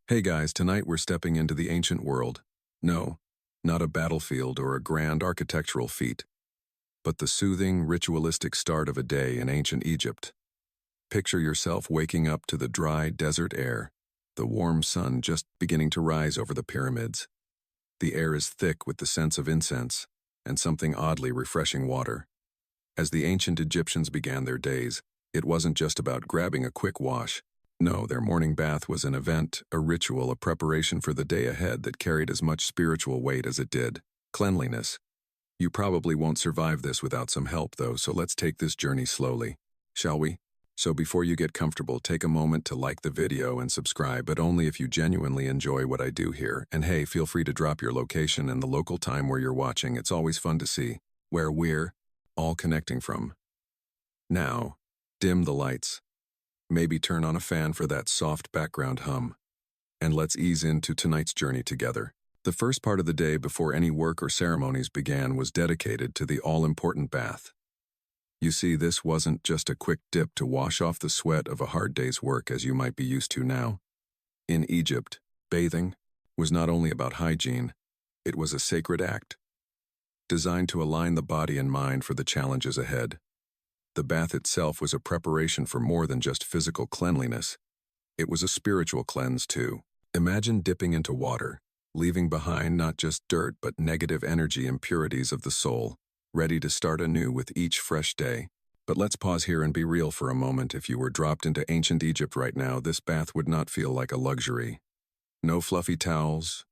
Hey guys, tonight we're stepping into the ancient world. No, not a battlefield or a grand architectural feat, but the soothing, ritualistic start of a day in ancient Egypt. Picture yourself waking up to the dry desert air, the warm sun just beginning to rise over the pyramids. The air is thick with the scents of incense and something oddly refreshing water. As the ancient Egyptians began their days, it wasn't just about grabbing a quick wash. No, their morning bath was an event, a ritual, a preparation for the day ahead that carried as much spiritual weight as it did cleanliness. You probably won't survive this without some help, though, so let's take this journey slowly, shall we? So before you get comfortable, take a moment to like the video and subscribe, but only if you genuinely enjoy what I do here. And hey, feel free to drop your location and the local time where you're watching. It's always fun to see where we're all connecting from. Now, dim the lights. Maybe turn on a fan for that soft background hum. And let's ease into tonight's journey together. The first part of the day before any work or ceremonies began was dedicated to the all-important bath. You see, this wasn't just a quick dip to wash off the sweat of a hard day's work as you might be used to now. In Egypt, bathing was not only about hygiene, it was a sacred act, designed to align the body and mind for the challenges ahead. The bath itself was a preparation for more than just physical cleanliness. It was a spiritual cleanse too. Imagine dipping into water, leaving behind not just dirt but negative energy impurities of the soul, ready to start anew with each fresh day. But let's pause here and be real for a moment. If you were dropped into ancient Egypt right now, this bath would not feel like a luxury. No fluffy towels,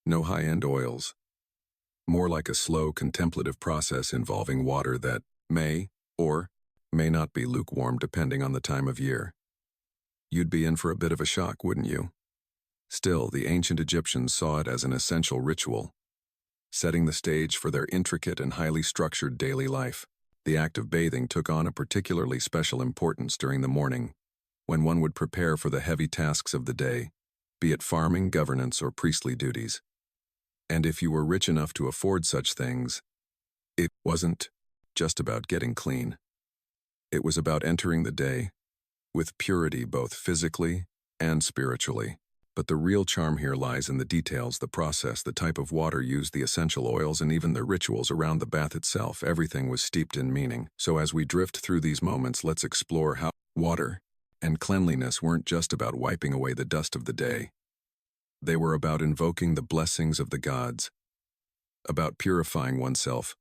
no high-end oils. More like a slow, contemplative process involving water that may or may not be lukewarm depending on the time of year. You'd be in for a bit of a shock, wouldn't you? Still, the ancient Egyptians saw it as an essential ritual, setting the stage for their intricate and highly structured daily life. The act of bathing took on a particularly special importance during the morning, when one would prepare for the heavy tasks of the day, be it farming, governance, or priestly duties. And if you were rich enough to afford such things, it wasn't just about getting clean. It was about entering the day with purity both physically and spiritually. But the real charm here lies in the details, the process, the type of water used, the essential oils, and even the rituals around the bath itself. Everything was steeped in meaning. So as we drift through these moments, let's explore how water and cleanliness weren't just about wiping away the dust of the day. They were about invoking the blessings of the gods, about purifying oneself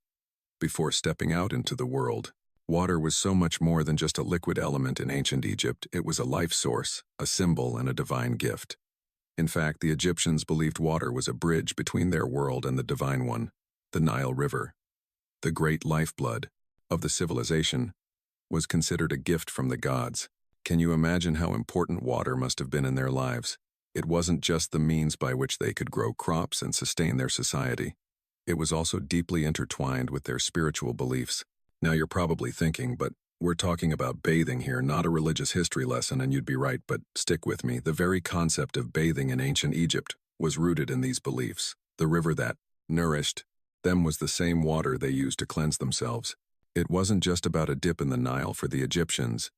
before stepping out into the world. Water was so much more than just a liquid element in ancient Egypt. It was a life source, a symbol, and a divine gift. In fact, the Egyptians believed water was a bridge between their world and the divine one. The Nile River, the great lifeblood of the civilization, was considered a gift from the gods. Can you imagine how important water must have been in their lives? It wasn't just the means by which they could grow crops and sustain their society. It was also deeply intertwined with their spiritual beliefs. Now you're probably thinking, but we're talking about bathing here, not a religious history lesson, and you'd be right, but stick with me. The very concept of bathing in ancient Egypt was rooted in these beliefs. The river that nourished them was the same water they used to cleanse themselves. It wasn't just about a dip in the Nile for the Egyptians.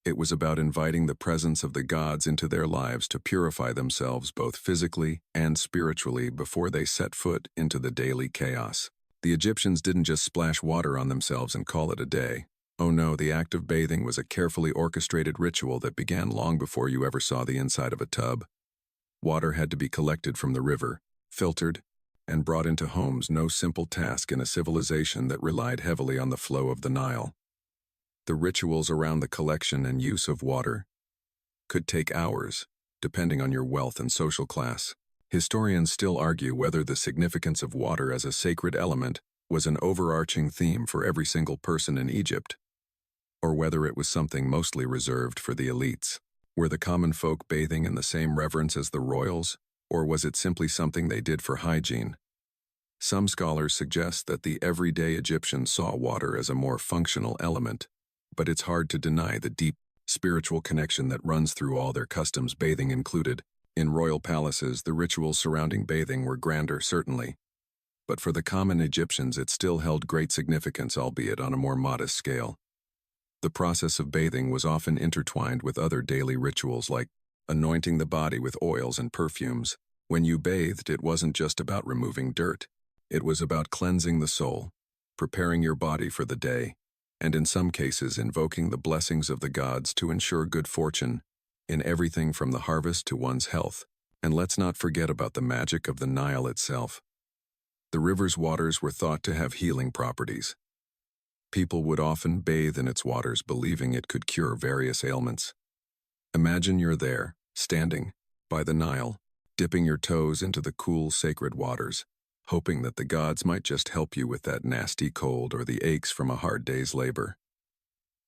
It was about inviting the presence of the gods into their lives to purify themselves both physically and spiritually before they set foot into the daily chaos. The Egyptians didn't just splash water on themselves and call it a day. Oh no, the act of bathing was a carefully orchestrated ritual that began long before you ever saw the inside of a tub. Water had to be collected from the river, filtered, and brought into homes, no simple task in a civilization that relied heavily on the flow of the Nile. The rituals around the collection and use of water could take hours, depending on your wealth and social class. Historians still argue whether the significance of water as a sacred element was an overarching theme for every single person in Egypt, or whether it was something mostly reserved for the elites. Were the common folk bathing in the same reverence as the royals, or was it simply something they did for hygiene? Some scholars suggest that the everyday Egyptian saw water as a more functional element, but it's hard to deny the deep spiritual connection that runs through all their customs, bathing included. In royal palaces, the rituals surrounding bathing were grander, certainly, but for the common Egyptians it still held great significance, albeit on a more modest scale. The process of bathing was often intertwined with other daily rituals like anointing the body with oils and perfumes. When you bathed, it wasn't just about removing dirt. It was about cleansing the soul, preparing your body for the day, and in some cases invoking the blessings of the gods to ensure good fortune in everything from the harvest to one's health. And let's not forget about the magic of the Nile itself. The river's waters were thought to have healing properties. People would often bathe in its waters, believing it could cure various ailments. Imagine you're there, standing by the Nile, dipping your toes into the cool, sacred waters, hoping that the gods might just help you with that nasty cold or the aches from a hard day's labor.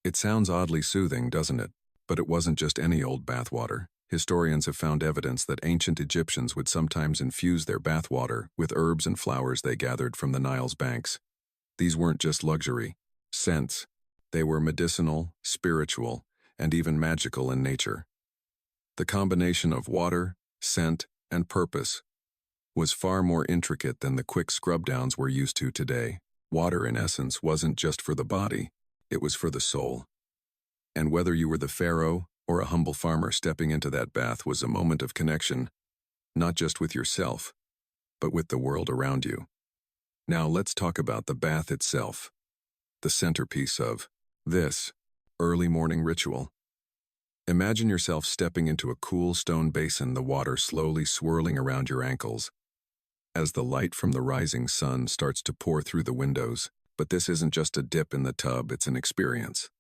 It sounds oddly soothing, doesn't it? But it wasn't just any old bathwater. Historians have found evidence that ancient Egyptians would sometimes infuse their bathwater with herbs and flowers they gathered from the Nile's banks. These weren't just luxury scents. They were medicinal, spiritual, and even magical in nature. The combination of water, scent, and purpose was far more intricate than the quick scrub-downs we're used to today. Water, in essence, wasn't just for the body, it was for the soul. And whether you were the pharaoh or a humble farmer, stepping into that bath was a moment of connection, not just with yourself, but with the world around you. Now let's talk about the bath itself, the centerpiece of this early morning ritual. Imagine yourself stepping into a cool stone basin, the water slowly swirling around your ankles as the light from the rising sun starts to pour through the windows. But this isn't just a dip in the tub, it's an experience.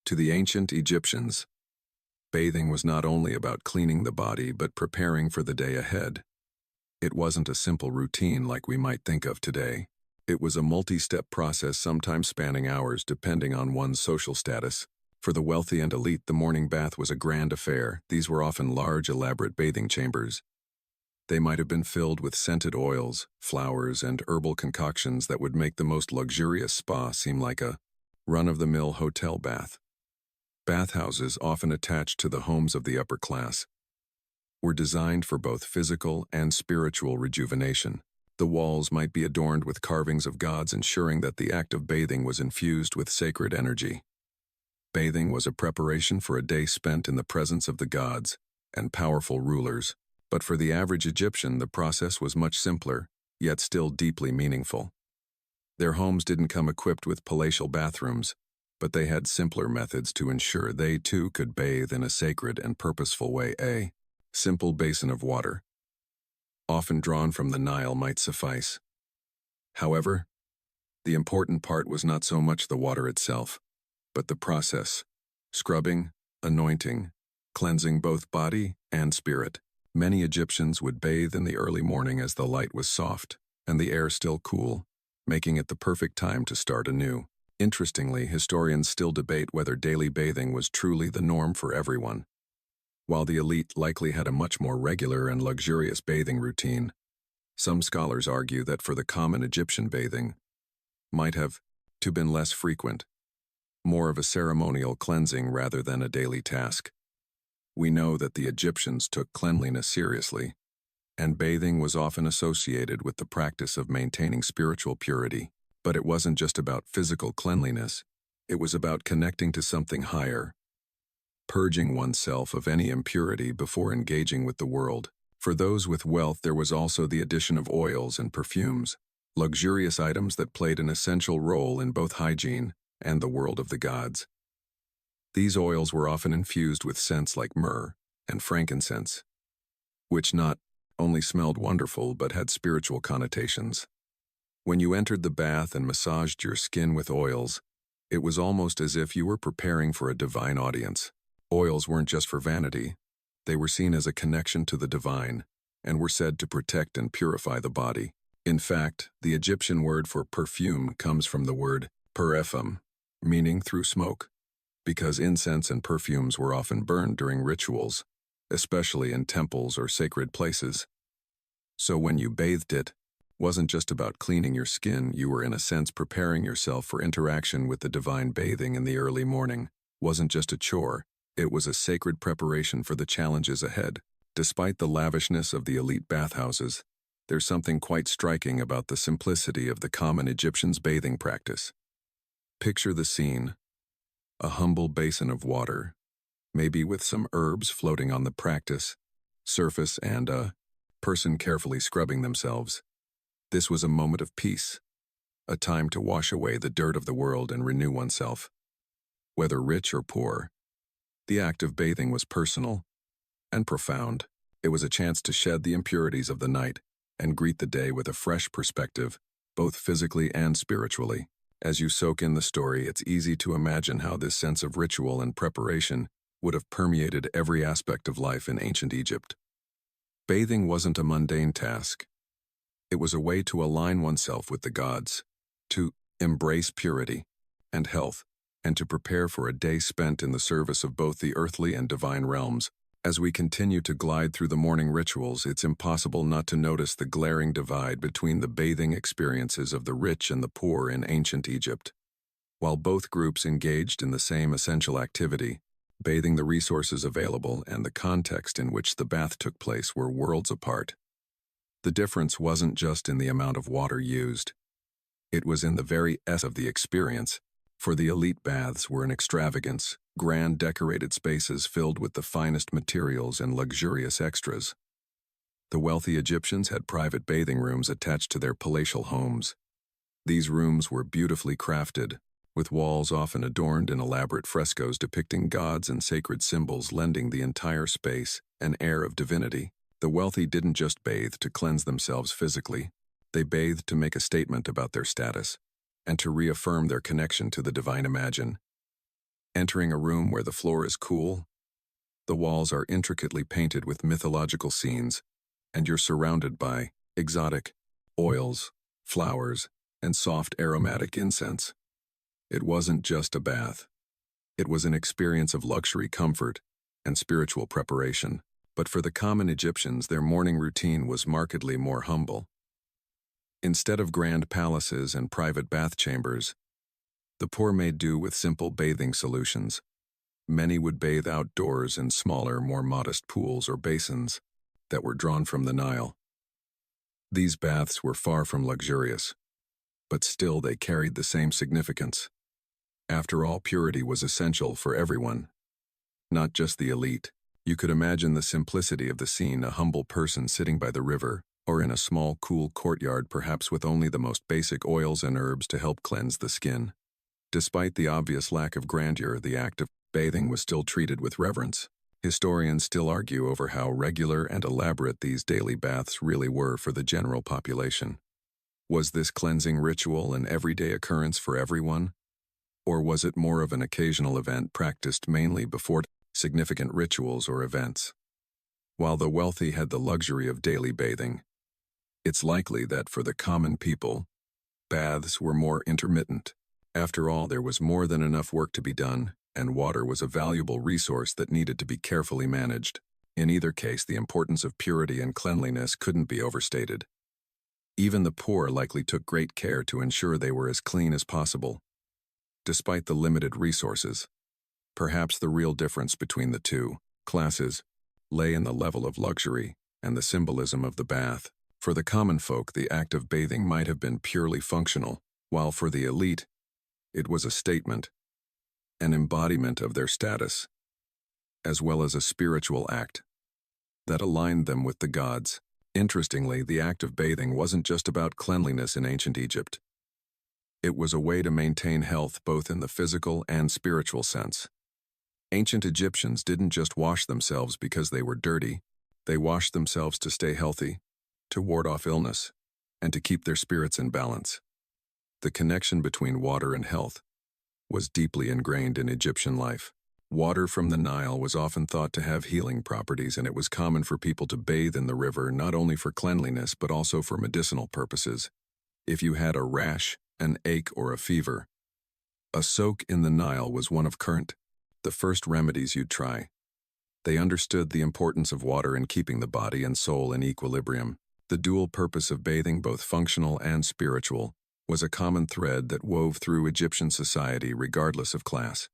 To the ancient Egyptians, bathing was not only about cleaning the body but preparing for the day ahead. It wasn't a simple routine like we might think of today. It was a multi-step process, sometimes spanning hours depending on one's social status. For the wealthy and elite, the morning bath was a grand affair. These were often large, elaborate bathing chambers. They might have been filled with scented oils, flowers, and herbal concoctions that would make the most luxurious spa seem like a run-of-the-mill hotel bath. Bathhouses, often attached to the homes of the upper class, were designed for both physical and spiritual rejuvenation. The walls might be adorned with carvings of gods, ensuring that the act of bathing was infused with sacred energy. Bathing was a preparation for a day spent in the presence of the gods and powerful rulers. But for the average Egyptian, the process was much simpler, yet still deeply meaningful. Their homes didn't come equipped with palatial bathrooms, but they had simpler methods to ensure they too could bathe in a sacred and purposeful way. A simple basin of water, often drawn from the Nile, might suffice. However, the important part was not so much the water itself, but the process: scrubbing, anointing, cleansing both body and spirit. Many Egyptians would bathe in the early morning as the light was soft and the air still cool, making it the perfect time to start anew. Interestingly, historians still debate whether daily bathing was truly the norm for everyone. While the elite likely had a much more regular and luxurious bathing routine, some scholars argue that for the common Egyptian, bathing might have been less frequent, more of a ceremonial cleansing rather than a daily task. We know that the Egyptians took cleanliness seriously, and bathing was often associated with the practice of maintaining spiritual purity. But it wasn't just about physical cleanliness, it was about connecting to something higher, purging oneself of any impurity before engaging with the world. For those with wealth, there was also the addition of oils and perfumes, luxurious items that played an essential role in both hygiene and the world of the gods. These oils were often infused with scents like myrrh and frankincense, which not only smelled wonderful but had spiritual connotations. When you entered the bath and massaged your skin with oils, it was almost as if you were preparing for a divine audience. Oils weren't just for vanity, they were seen as a connection to the divine, and were said to protect and purify the body. In fact, the Egyptian word for perfume comes from the word perefum, meaning through smoke, because incense and perfumes were often burned during rituals, especially in temples or sacred places. So when you bathed, it wasn't just about cleaning your skin, you were in a sense preparing yourself for interaction with the divine. Bathing in the early morning wasn't just a chore, it was a sacred preparation for the challenges ahead. Despite the lavishness of the elite bathhouses, there's something quite striking about the simplicity of the common Egyptian's bathing practice. Picture the scene: a humble basin of water, maybe with some herbs floating on the practice surface and a person carefully scrubbing themselves. This was a moment of peace, a time to wash away the dirt of the world and renew oneself. Whether rich or poor, the act of bathing was personal and profound. It was a chance to shed the impurities of the night and greet the day with a fresh perspective, both physically and spiritually. As you soak in the story, it's easy to imagine how this sense of ritual and preparation would have permeated every aspect of life in ancient Egypt. Bathing wasn't a mundane task. It was a way to align oneself with the gods, to embrace purity and health, and to prepare for a day spent in the service of both the earthly and divine realms. As we continue to glide through the morning rituals, it's impossible not to notice the glaring divide between the bathing experiences of the rich and the poor in ancient Egypt. While both groups engaged in the same essential activity, bathing, the resources available and the context in which the bath took place were worlds apart. The difference wasn't just in the amount of water used. It was in the very essence of the experience. For the elite, baths were an extravagance, grand decorated spaces filled with the finest materials and luxurious extras. The wealthy Egyptians had private bathing rooms attached to their palatial homes. These rooms were beautifully crafted, with walls often adorned in elaborate frescoes depicting gods and sacred symbols, lending the entire space an air of divinity. The wealthy didn't just bathe to cleanse themselves physically, they bathed to make a statement about their status and to reaffirm their connection to the divine. Imagine entering a room where the floor is cool, the walls are intricately painted with mythological scenes, and you're surrounded by exotic oils, flowers, and soft aromatic incense. It wasn't just a bath. It was an experience of luxury, comfort, and spiritual preparation. But for the common Egyptians, their morning routine was markedly more humble. Instead of grand palaces and private bath chambers, the poor made do with simple bathing solutions. Many would bathe outdoors in smaller, more modest pools or basins that were drawn from the Nile. These baths were far from luxurious, but still they carried the same significance. After all, purity was essential for everyone, not just the elite. You could imagine the simplicity of the scene: a humble person sitting by the river, or in a small, cool courtyard, perhaps with only the most basic oils and herbs to help cleanse the skin. Despite the obvious lack of grandeur, the act of bathing was still treated with reverence. Historians still argue over how regular and elaborate these daily baths really were for the general population. Was this cleansing ritual an everyday occurrence for everyone? Or was it more of an occasional event practiced mainly before significant rituals or events? While the wealthy had the luxury of daily bathing, it's likely that for the common people, baths were more intermittent. After all, there was more than enough work to be done, and water was a valuable resource that needed to be carefully managed. In either case, the importance of purity and cleanliness couldn't be overstated. Even the poor likely took great care to ensure they were as clean as possible. Despite the limited resources, perhaps the real difference between the two classes lay in the level of luxury and the symbolism of the bath. For the common folk, the act of bathing might have been purely functional, while for the elite, it was a statement, an embodiment of their status, as well as a spiritual act that aligned them with the gods. Interestingly, the act of bathing wasn't just about cleanliness in ancient Egypt. It was a way to maintain health both in the physical and spiritual sense. Ancient Egyptians didn't just wash themselves because they were dirty. They washed themselves to stay healthy, to ward off illness, and to keep their spirits in balance. The connection between water and health was deeply ingrained in Egyptian life. Water from the Nile was often thought to have healing properties, and it was common for people to bathe in the river not only for cleanliness but also for medicinal purposes. If you had a rash, an ache, or a fever, a soak in the Nile was one of the first remedies you'd try. They understood the importance of water in keeping the body and soul in equilibrium. The dual purpose of bathing, both functional and spiritual, was a common thread that wove through Egyptian society regardless of class.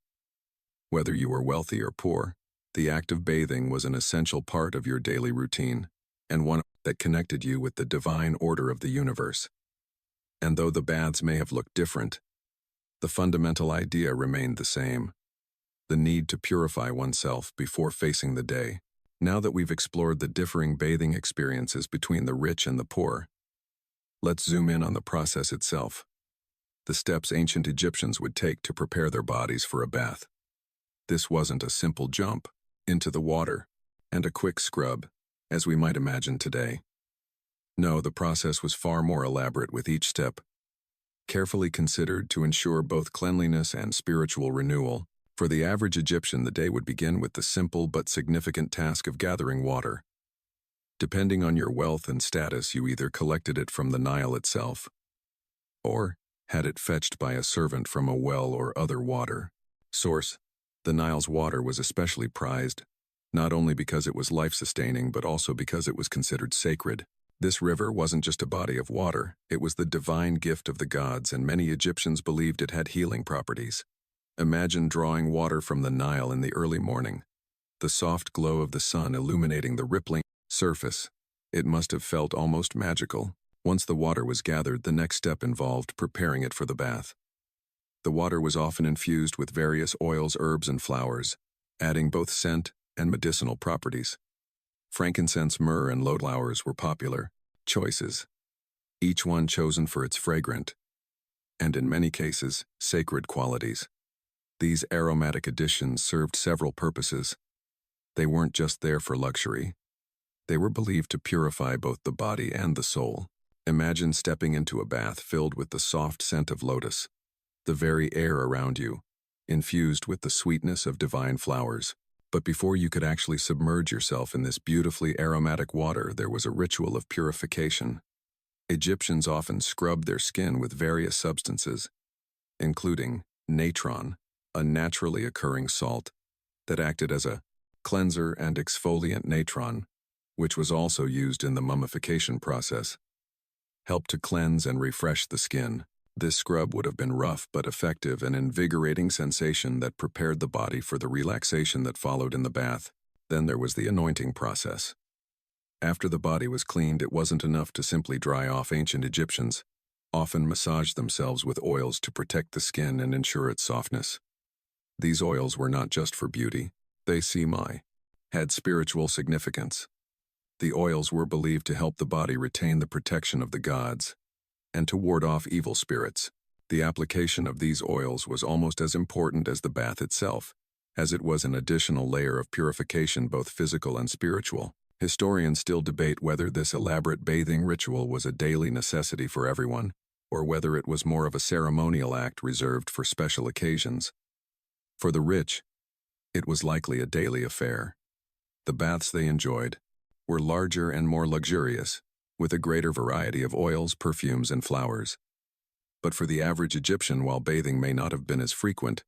Whether you were wealthy or poor, the act of bathing was an essential part of your daily routine, and one that connected you with the divine order of the universe. And though the baths may have looked different, the fundamental idea remained the same: the need to purify oneself before facing the day. Now that we've explored the differing bathing experiences between the rich and the poor, let's zoom in on the process itself, the steps ancient Egyptians would take to prepare their bodies for a bath. This wasn't a simple jump into the water and a quick scrub, as we might imagine today. No, the process was far more elaborate, with each step carefully considered to ensure both cleanliness and spiritual renewal. For the average Egyptian, the day would begin with the simple but significant task of gathering water. Depending on your wealth and status, you either collected it from the Nile itself or had it fetched by a servant from a well or other water source. The Nile's water was especially prized, not only because it was life-sustaining but also because it was considered sacred. This river wasn't just a body of water, it was the divine gift of the gods, and many Egyptians believed it had healing properties. Imagine drawing water from the Nile in the early morning, the soft glow of the sun illuminating the rippling surface. It must have felt almost magical. Once the water was gathered, the next step involved preparing it for the bath. The water was often infused with various oils, herbs, and flowers, adding both scent and medicinal properties. Frankincense, myrrh, and lotus were popular choices, each one chosen for its fragrant, and in many cases, sacred qualities. These aromatic additions served several purposes. They weren't just there for luxury. They were believed to purify both the body and the soul. Imagine stepping into a bath filled with the soft scent of lotus, the very air around you, infused with the sweetness of divine flowers. But before you could actually submerge yourself in this beautifully aromatic water, there was a ritual of purification. Egyptians often scrubbed their skin with various substances, including natron, a naturally occurring salt that acted as a cleanser, and exfoliant. Natron, which was also used in the mummification process, helped to cleanse and refresh the skin. This scrub would have been rough but effective, an invigorating sensation that prepared the body for the relaxation that followed in the bath. Then there was the anointing process. After the body was cleaned, it wasn't enough to simply dry off. Ancient Egyptians often massaged themselves with oils to protect the skin and ensure its softness. These oils were not just for beauty, they had spiritual significance. The oils were believed to help the body retain the protection of the gods and to ward off evil spirits. The application of these oils was almost as important as the bath itself, as it was an additional layer of purification, both physical and spiritual. Historians still debate whether this elaborate bathing ritual was a daily necessity for everyone, or whether it was more of a ceremonial act reserved for special occasions. For the rich, it was likely a daily affair. The baths they enjoyed were larger and more luxurious, with a greater variety of oils, perfumes, and flowers. But for the average Egyptian, while bathing may not have been as frequent,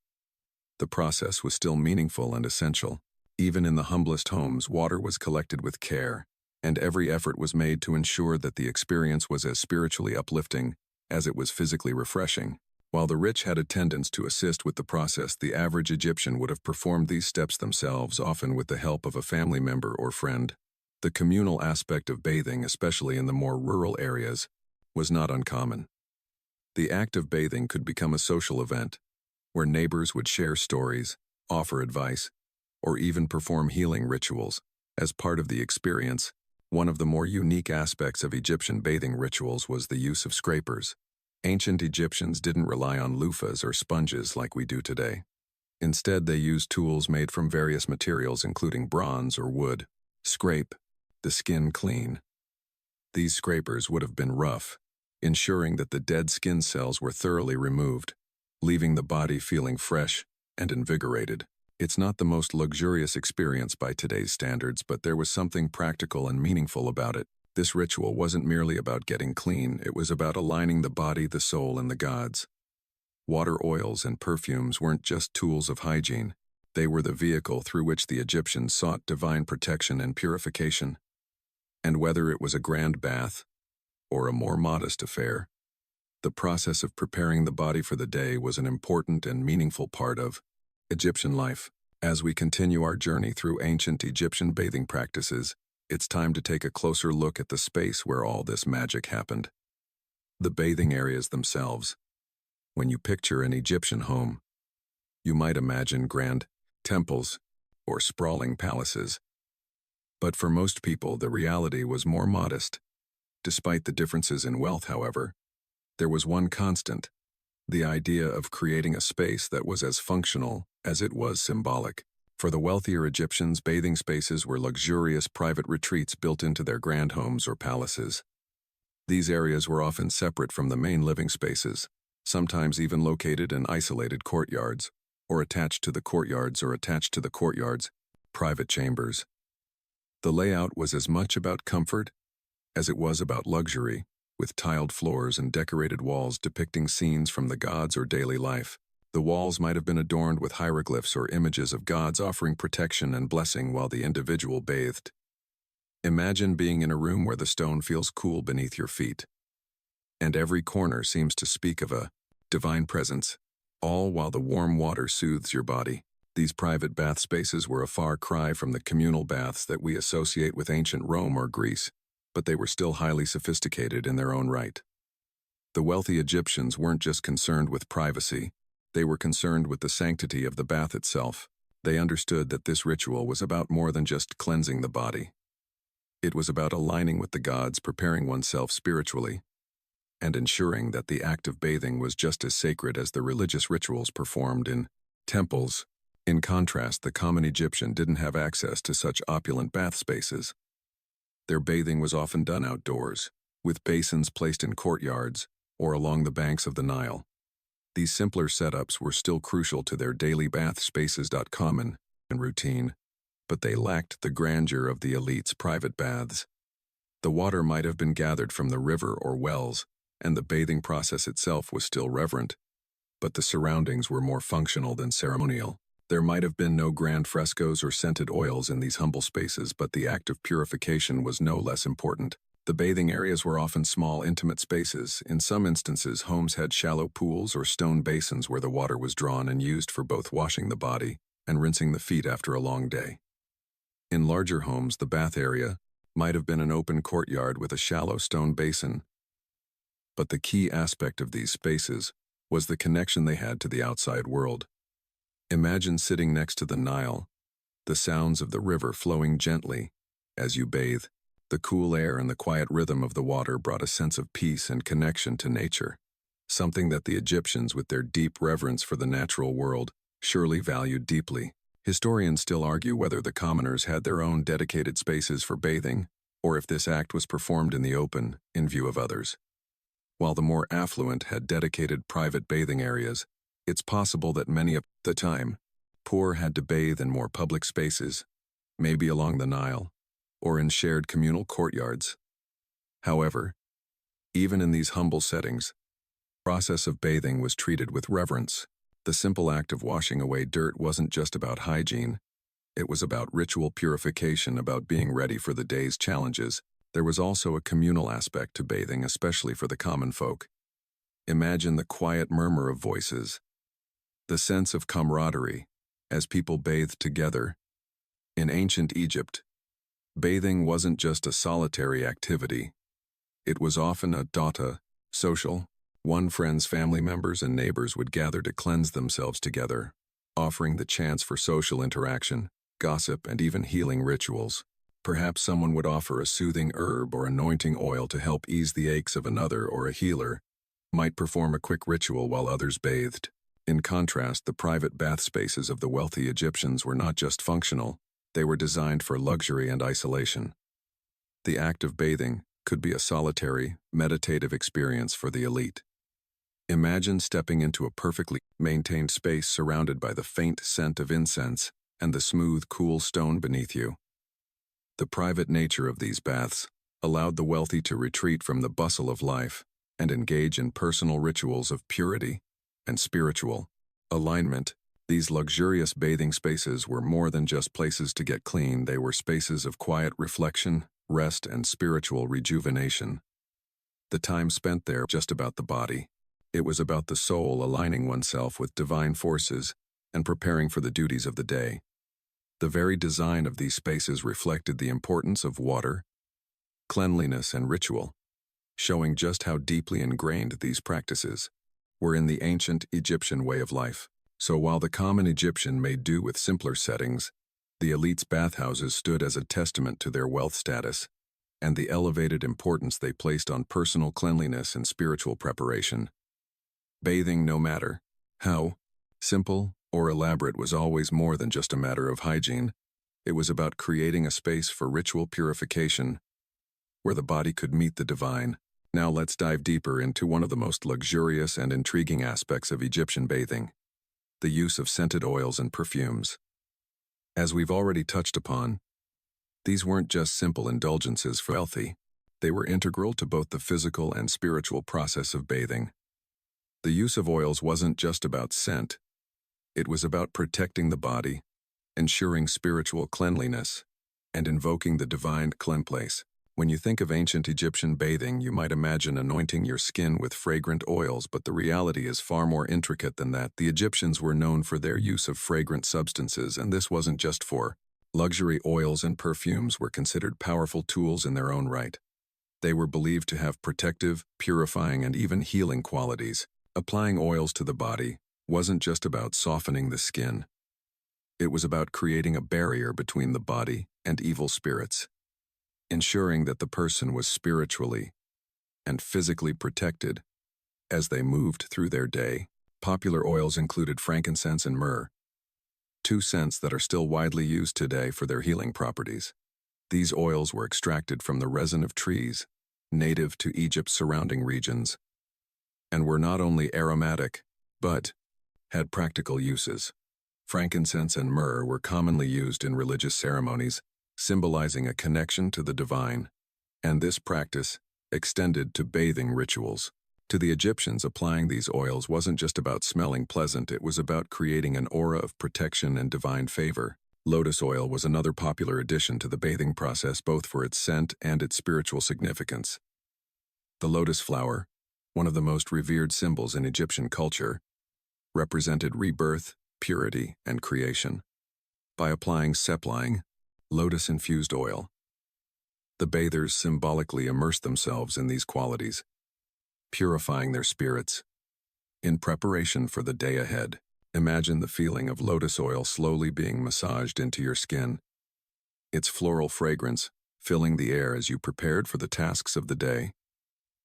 the process was still meaningful and essential. Even in the humblest homes, water was collected with care, and every effort was made to ensure that the experience was as spiritually uplifting as it was physically refreshing. While the rich had attendants to assist with the process, the average Egyptian would have performed these steps themselves, often with the help of a family member or friend. The communal aspect of bathing, especially in the more rural areas, was not uncommon. The act of bathing could become a social event, where neighbors would share stories, offer advice, or even perform healing rituals. As part of the experience, one of the more unique aspects of Egyptian bathing rituals was the use of scrapers. Ancient Egyptians didn't rely on loofahs or sponges like we do today. Instead, they used tools made from various materials, including bronze or wood. Scrape the skin clean. These scrapers would have been rough, ensuring that the dead skin cells were thoroughly removed, leaving the body feeling fresh and invigorated. It's not the most luxurious experience by today's standards, but there was something practical and meaningful about it. This ritual wasn't merely about getting clean, it was about aligning the body, the soul, and the gods. Water, oils, and perfumes weren't just tools of hygiene. They were the vehicle through which the Egyptians sought divine protection and purification. And whether it was a grand bath or a more modest affair, the process of preparing the body for the day was an important and meaningful part of Egyptian life. As we continue our journey through ancient Egyptian bathing practices, it's time to take a closer look at the space where all this magic happened. The bathing areas themselves. When you picture an Egyptian home, you might imagine grand temples, or sprawling palaces. But for most people, the reality was more modest. Despite the differences in wealth, however, there was one constant: the idea of creating a space that was as functional as it was symbolic. For the wealthier Egyptians, bathing spaces were luxurious private retreats built into their grand homes or palaces. These areas were often separate from the main living spaces, sometimes even located in isolated courtyards, or attached to the courtyards, private chambers. The layout was as much about comfort as it was about luxury, with tiled floors and decorated walls depicting scenes from the gods or daily life. The walls might have been adorned with hieroglyphs or images of gods offering protection and blessing while the individual bathed. Imagine being in a room where the stone feels cool beneath your feet, and every corner seems to speak of a divine presence, all while the warm water soothes your body. These private bath spaces were a far cry from the communal baths that we associate with ancient Rome or Greece, but they were still highly sophisticated in their own right. The wealthy Egyptians weren't just concerned with privacy, they were concerned with the sanctity of the bath itself. They understood that this ritual was about more than just cleansing the body. It was about aligning with the gods, preparing oneself spiritually, and ensuring that the act of bathing was just as sacred as the religious rituals performed in temples. In contrast, the common Egyptian didn't have access to such opulent bath spaces. Their bathing was often done outdoors, with basins placed in courtyards or along the banks of the Nile. These simpler setups were still crucial to their daily bath spaces. Common and routine, but they lacked the grandeur of the elite's private baths. The water might have been gathered from the river or wells, and the bathing process itself was still reverent, but the surroundings were more functional than ceremonial. There might have been no grand frescoes or scented oils in these humble spaces, but the act of purification was no less important. The bathing areas were often small, intimate spaces. In some instances, homes had shallow pools or stone basins where the water was drawn and used for both washing the body and rinsing the feet after a long day. In larger homes, the bath area might have been an open courtyard with a shallow stone basin. But the key aspect of these spaces was the connection they had to the outside world. Imagine sitting next to the Nile, the sounds of the river flowing gently as you bathe. The cool air and the quiet rhythm of the water brought a sense of peace and connection to nature, something that the Egyptians, with their deep reverence for the natural world, surely valued deeply. Historians still argue whether the commoners had their own dedicated spaces for bathing, or if this act was performed in the open, in view of others. While the more affluent had dedicated private bathing areas, it's possible that many of the time, poor had to bathe in more public spaces, maybe along the Nile, or in shared communal courtyards. However, even in these humble settings, the process of bathing was treated with reverence. The simple act of washing away dirt wasn't just about hygiene, it was about ritual purification, about being ready for the day's challenges. There was also a communal aspect to bathing, especially for the common folk. Imagine the quiet murmur of voices, the sense of camaraderie, as people bathed together. In ancient Egypt, bathing wasn't just a solitary activity. It was often a social. One friend's family members and neighbors would gather to cleanse themselves together, offering the chance for social interaction, gossip, and even healing rituals. Perhaps someone would offer a soothing herb or anointing oil to help ease the aches of another, or a healer might perform a quick ritual while others bathed. In contrast, the private bath spaces of the wealthy Egyptians were not just functional, they were designed for luxury and isolation. The act of bathing could be a solitary, meditative experience for the elite. Imagine stepping into a perfectly maintained space surrounded by the faint scent of incense and the smooth, cool stone beneath you. The private nature of these baths allowed the wealthy to retreat from the bustle of life and engage in personal rituals of purity and spiritual alignment. These luxurious bathing spaces were more than just places to get clean. They were spaces of quiet reflection, rest, and spiritual rejuvenation. The time spent there wasn't just about the body. It was about the soul aligning oneself with divine forces and preparing for the duties of the day. The very design of these spaces reflected the importance of water, cleanliness, and ritual, showing just how deeply ingrained these practices were in the ancient Egyptian way of life. So while the common Egyptian made do with simpler settings, the elite's bathhouses stood as a testament to their wealth status and the elevated importance they placed on personal cleanliness and spiritual preparation. Bathing, no matter how simple or elaborate, was always more than just a matter of hygiene. It was about creating a space for ritual purification where the body could meet the divine. Now let's dive deeper into one of the most luxurious and intriguing aspects of Egyptian bathing: the use of scented oils and perfumes. As we've already touched upon, these weren't just simple indulgences for healthy. They were integral to both the physical and spiritual process of bathing. The use of oils wasn't just about scent. It was about protecting the body, ensuring spiritual cleanliness, and invoking the divine place. When you think of ancient Egyptian bathing, you might imagine anointing your skin with fragrant oils, but the reality is far more intricate than that. The Egyptians were known for their use of fragrant substances, and this wasn't just for luxury. Oils and perfumes were considered powerful tools in their own right. They were believed to have protective, purifying, and even healing qualities. Applying oils to the body wasn't just about softening the skin. It was about creating a barrier between the body and evil spirits, ensuring that the person was spiritually and physically protected as they moved through their day. Popular oils included frankincense and myrrh, two scents that are still widely used today for their healing properties. These oils were extracted from the resin of trees native to Egypt's surrounding regions, and were not only aromatic, but had practical uses. Frankincense and myrrh were commonly used in religious ceremonies, symbolizing a connection to the divine, and this practice extended to bathing rituals. To the Egyptians, applying these oils wasn't just about smelling pleasant, it was about creating an aura of protection and divine favor. Lotus oil was another popular addition to the bathing process, both for its scent and its spiritual significance. The lotus flower, one of the most revered symbols in Egyptian culture, represented rebirth, purity, and creation. By applying seplying, lotus-infused oil, the bathers symbolically immersed themselves in these qualities, purifying their spirits. In preparation for the day ahead, imagine the feeling of lotus oil slowly being massaged into your skin, its floral fragrance filling the air as you prepared for the tasks of the day.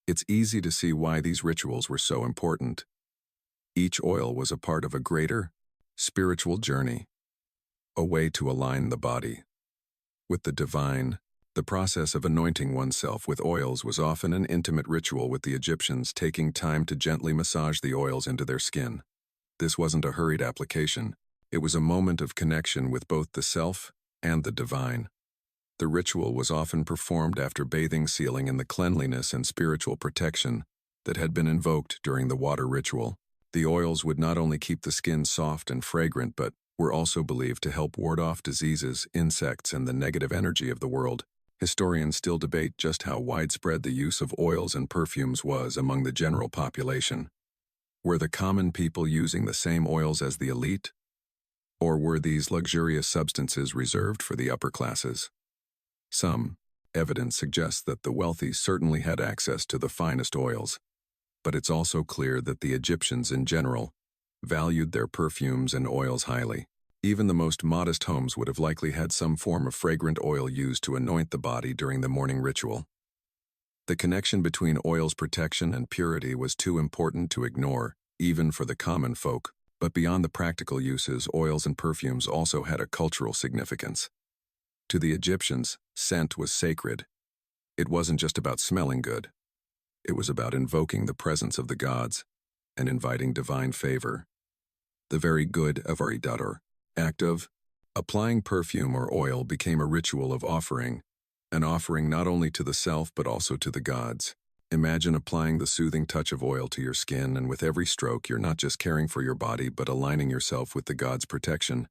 It's easy to see why these rituals were so important. Each oil was a part of a greater, spiritual journey, a way to align the body with the divine. The process of anointing oneself with oils was often an intimate ritual, with the Egyptians taking time to gently massage the oils into their skin. This wasn't a hurried application. It was a moment of connection with both the self and the divine. The ritual was often performed after bathing, sealing in the cleanliness and spiritual protection that had been invoked during the water ritual. The oils would not only keep the skin soft and fragrant, but were also believed to help ward off diseases, insects, and the negative energy of the world. Historians still debate just how widespread the use of oils and perfumes was among the general population. Were the common people using the same oils as the elite? Or were these luxurious substances reserved for the upper classes? Some evidence suggests that the wealthy certainly had access to the finest oils, but it's also clear that the Egyptians in general valued their perfumes and oils highly. Even the most modest homes would have likely had some form of fragrant oil used to anoint the body during the morning ritual. The connection between oil's protection and purity was too important to ignore, even for the common folk. But beyond the practical uses, oils and perfumes also had a cultural significance. To the Egyptians, scent was sacred. It wasn't just about smelling good. It was about invoking the presence of the gods and inviting divine favor. The very good of our act of applying perfume or oil became a ritual of offering, an offering not only to the self but also to the gods. Imagine applying the soothing touch of oil to your skin, and with every stroke you're not just caring for your body but aligning yourself with the gods' protection.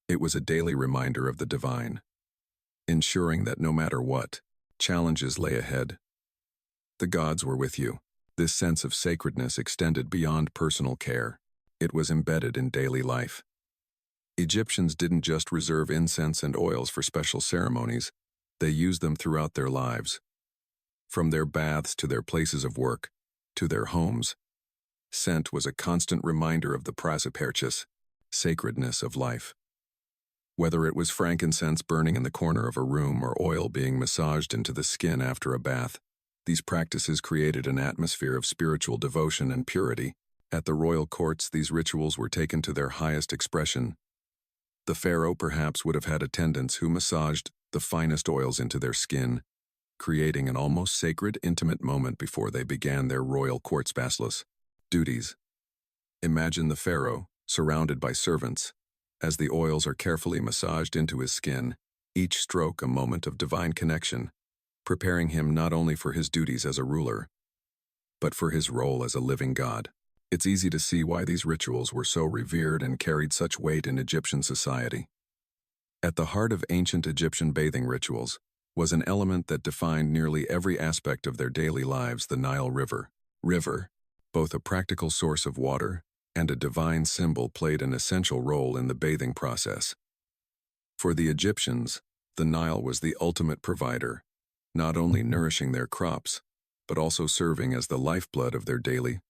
It was a daily reminder of the divine, ensuring that no matter what challenges lay ahead, the gods were with you. This sense of sacredness extended beyond personal care. It was embedded in daily life. Egyptians didn't just reserve incense and oils for special ceremonies, they used them throughout their lives. From their baths to their places of work, to their homes, Scent was a constant reminder of the prasaperchis, sacredness of life. Whether it was frankincense burning in the corner of a room or oil being massaged into the skin after a bath, these practices created an atmosphere of spiritual devotion and purity. At the royal courts, these rituals were taken to their highest expression. The pharaoh perhaps would have had attendants who massaged the finest oils into their skin, creating an almost sacred, intimate moment before they began their royal court's basilisk duties. Imagine the pharaoh, surrounded by servants, as the oils are carefully massaged into his skin, each stroke a moment of divine connection, preparing him not only for his duties as a ruler, but for his role as a living god. It's easy to see why these rituals were so revered and carried such weight in Egyptian society. At the heart of ancient Egyptian bathing rituals was an element that defined nearly every aspect of their daily lives: the Nile River. Both a practical source of water and a divine symbol, played an essential role in the bathing process. For the Egyptians, the Nile was the ultimate provider, not only nourishing their crops, but also serving as the lifeblood of their daily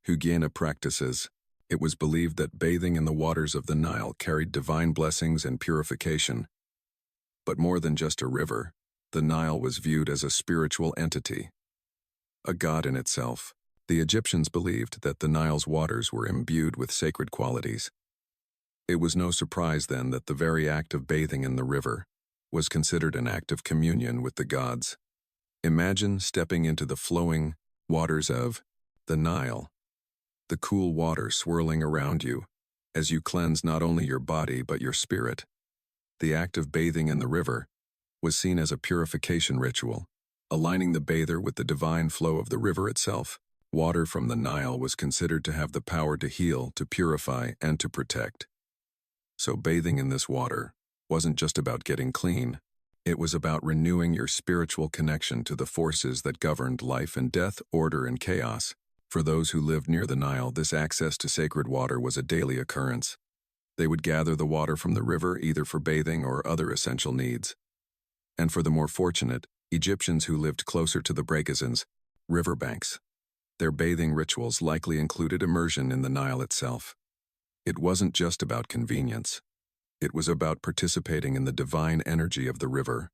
hygiene practices. It was believed that bathing in the waters of the Nile carried divine blessings and purification. But more than just a river, the Nile was viewed as a spiritual entity, a god in itself. The Egyptians believed that the Nile's waters were imbued with sacred qualities. It was no surprise then that the very act of bathing in the river was considered an act of communion with the gods. Imagine stepping into the flowing waters of the Nile, the cool water swirling around you as you cleanse not only your body but your spirit. The act of bathing in the river was seen as a purification ritual, aligning the bather with the divine flow of the river itself. Water from the Nile was considered to have the power to heal, to purify, and to protect. So bathing in this water wasn't just about getting clean. It was about renewing your spiritual connection to the forces that governed life and death, order and chaos. For those who lived near the Nile, this access to sacred water was a daily occurrence. They would gather the water from the river either for bathing or other essential needs. And for the more fortunate, Egyptians who lived closer to the Bragisons, riverbanks, their bathing rituals likely included immersion in the Nile itself. It wasn't just about convenience. It was about participating in the divine energy of the river.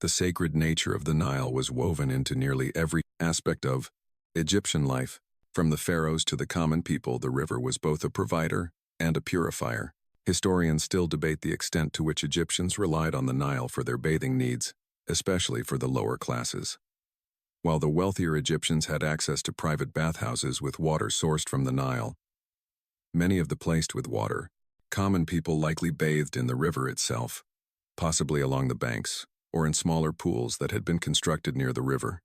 The sacred nature of the Nile was woven into nearly every aspect of Egyptian life. From the pharaohs to the common people, the river was both a provider and a purifier. Historians still debate the extent to which Egyptians relied on the Nile for their bathing needs, especially for the lower classes. While the wealthier Egyptians had access to private bathhouses with water sourced from the Nile, many of the placed with water, common people likely bathed in the river itself, possibly along the banks or in smaller pools that had been constructed near the river.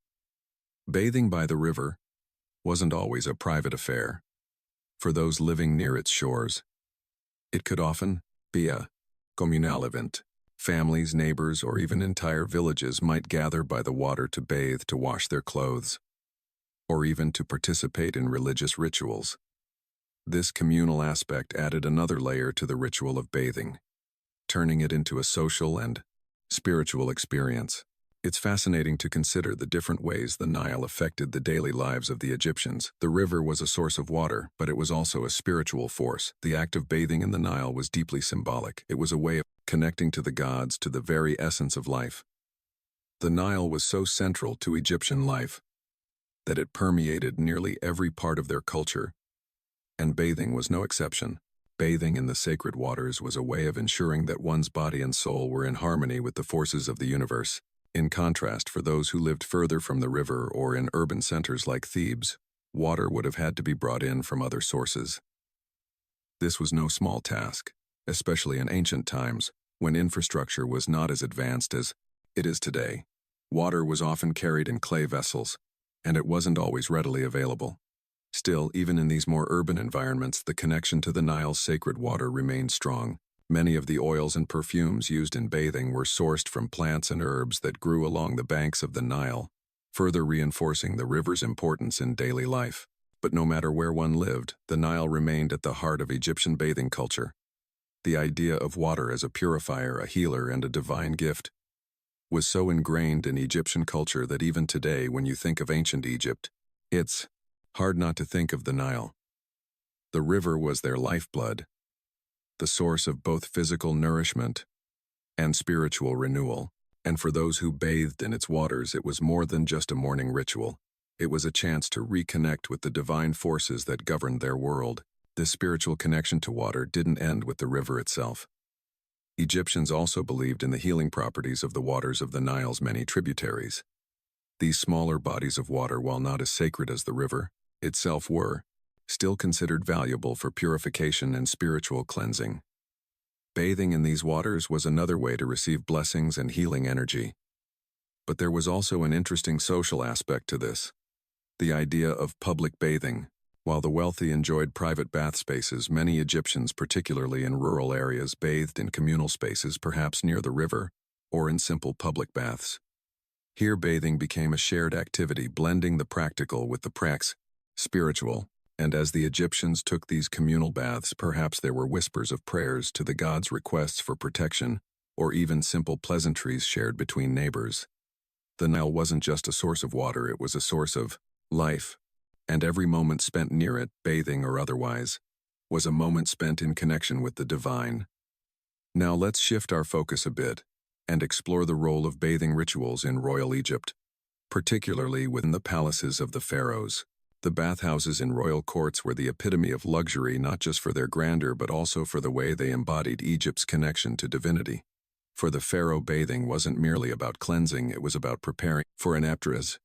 Bathing by the river wasn't always a private affair. For those living near its shores, it could often be a communal event. Families, neighbors, or even entire villages might gather by the water to bathe, to wash their clothes, or even to participate in religious rituals. This communal aspect added another layer to the ritual of bathing, turning it into a social and spiritual experience. It's fascinating to consider the different ways the Nile affected the daily lives of the Egyptians. The river was a source of water, but it was also a spiritual force. The act of bathing in the Nile was deeply symbolic. It was a way of connecting to the gods, to the very essence of life. The Nile was so central to Egyptian life that it permeated nearly every part of their culture, and bathing was no exception. Bathing in the sacred waters was a way of ensuring that one's body and soul were in harmony with the forces of the universe. In contrast, for those who lived further from the river or in urban centers like Thebes, water would have had to be brought in from other sources. This was no small task, especially in ancient times, when infrastructure was not as advanced as it is today. Water was often carried in clay vessels, and it wasn't always readily available. Still, even in these more urban environments, the connection to the Nile's sacred water remained strong. Many of the oils and perfumes used in bathing were sourced from plants and herbs that grew along the banks of the Nile, further reinforcing the river's importance in daily life. But no matter where one lived, the Nile remained at the heart of Egyptian bathing culture. The idea of water as a purifier, a healer, and a divine gift was so ingrained in Egyptian culture that even today, when you think of ancient Egypt, it's Hard not to think of the Nile. The river was their lifeblood, the source of both physical nourishment and spiritual renewal. And for those who bathed in its waters, it was more than just a morning ritual. It was a chance to reconnect with the divine forces that governed their world. This spiritual connection to water didn't end with the river itself. Egyptians also believed in the healing properties of the waters of the Nile's many tributaries. These smaller bodies of water, while not as sacred as the river itself were, still considered valuable for purification and spiritual cleansing. Bathing in these waters was another way to receive blessings and healing energy. But there was also an interesting social aspect to this. The idea of public bathing. While the wealthy enjoyed private bath spaces, many Egyptians, particularly in rural areas, bathed in communal spaces, perhaps near the river, or in simple public baths. Here bathing became a shared activity, blending the practical with the spiritual. And as the Egyptians took these communal baths, perhaps there were whispers of prayers to the gods, requests for protection, or even simple pleasantries shared between neighbors. The Nile wasn't just a source of water, it was a source of life, and every moment spent near it, bathing or otherwise, was a moment spent in connection with the divine. Now let's shift our focus a bit and explore the role of bathing rituals in royal Egypt, particularly within the palaces of the pharaohs. The bathhouses in royal courts were the epitome of luxury, not just for their grandeur but also for the way they embodied Egypt's connection to divinity. For the pharaoh, bathing wasn't merely about cleansing, it was about preparing for an after's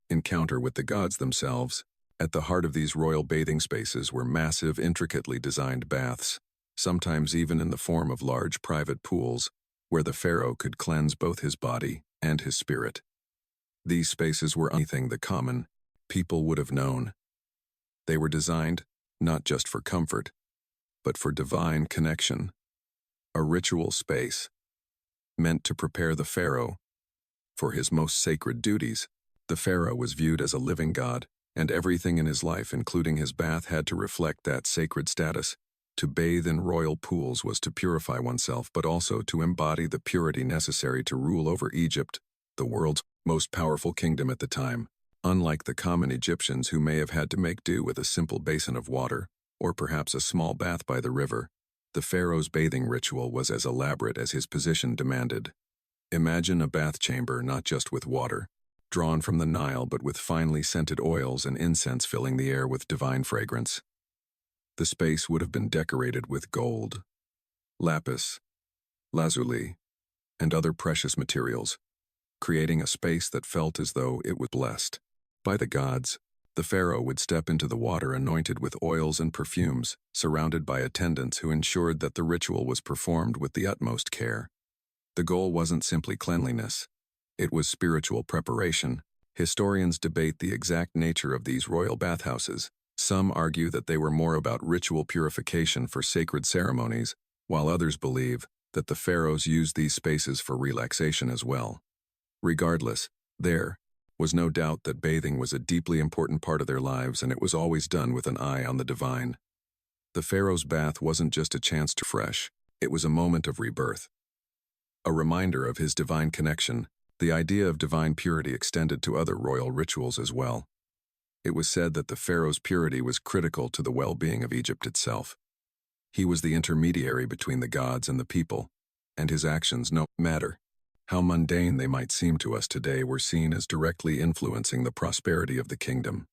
encounter with the gods themselves. At the heart of these royal bathing spaces were massive, intricately designed baths, sometimes even in the form of large private pools, where the pharaoh could cleanse both his body and his spirit. These spaces were anything the common people would have known. They were designed not just for comfort, but for divine connection. A ritual space meant to prepare the pharaoh for his most sacred duties. The pharaoh was viewed as a living god, and everything in his life, including his bath, had to reflect that sacred status. To bathe in royal pools was to purify oneself, but also to embody the purity necessary to rule over Egypt, the world's most powerful kingdom at the time. Unlike the common Egyptians who may have had to make do with a simple basin of water, or perhaps a small bath by the river, the pharaoh's bathing ritual was as elaborate as his position demanded. Imagine a bath chamber not just with water, drawn from the Nile, but with finely scented oils and incense filling the air with divine fragrance. The space would have been decorated with gold, lapis, lazuli, and other precious materials, creating a space that felt as though it was blessed by the gods. The pharaoh would step into the water anointed with oils and perfumes, surrounded by attendants who ensured that the ritual was performed with the utmost care. The goal wasn't simply cleanliness, it was spiritual preparation. Historians debate the exact nature of these royal bathhouses. Some argue that they were more about ritual purification for sacred ceremonies, while others believe that the pharaohs used these spaces for relaxation as well. Regardless, there was no doubt that bathing was a deeply important part of their lives, and it was always done with an eye on the divine. The pharaoh's bath wasn't just a chance to refresh, it was a moment of rebirth. A reminder of his divine connection. The idea of divine purity extended to other royal rituals as well. It was said that the pharaoh's purity was critical to the well-being of Egypt itself. He was the intermediary between the gods and the people, and his actions, no matter how mundane they might seem to us today, were seen as directly influencing the prosperity of the kingdom.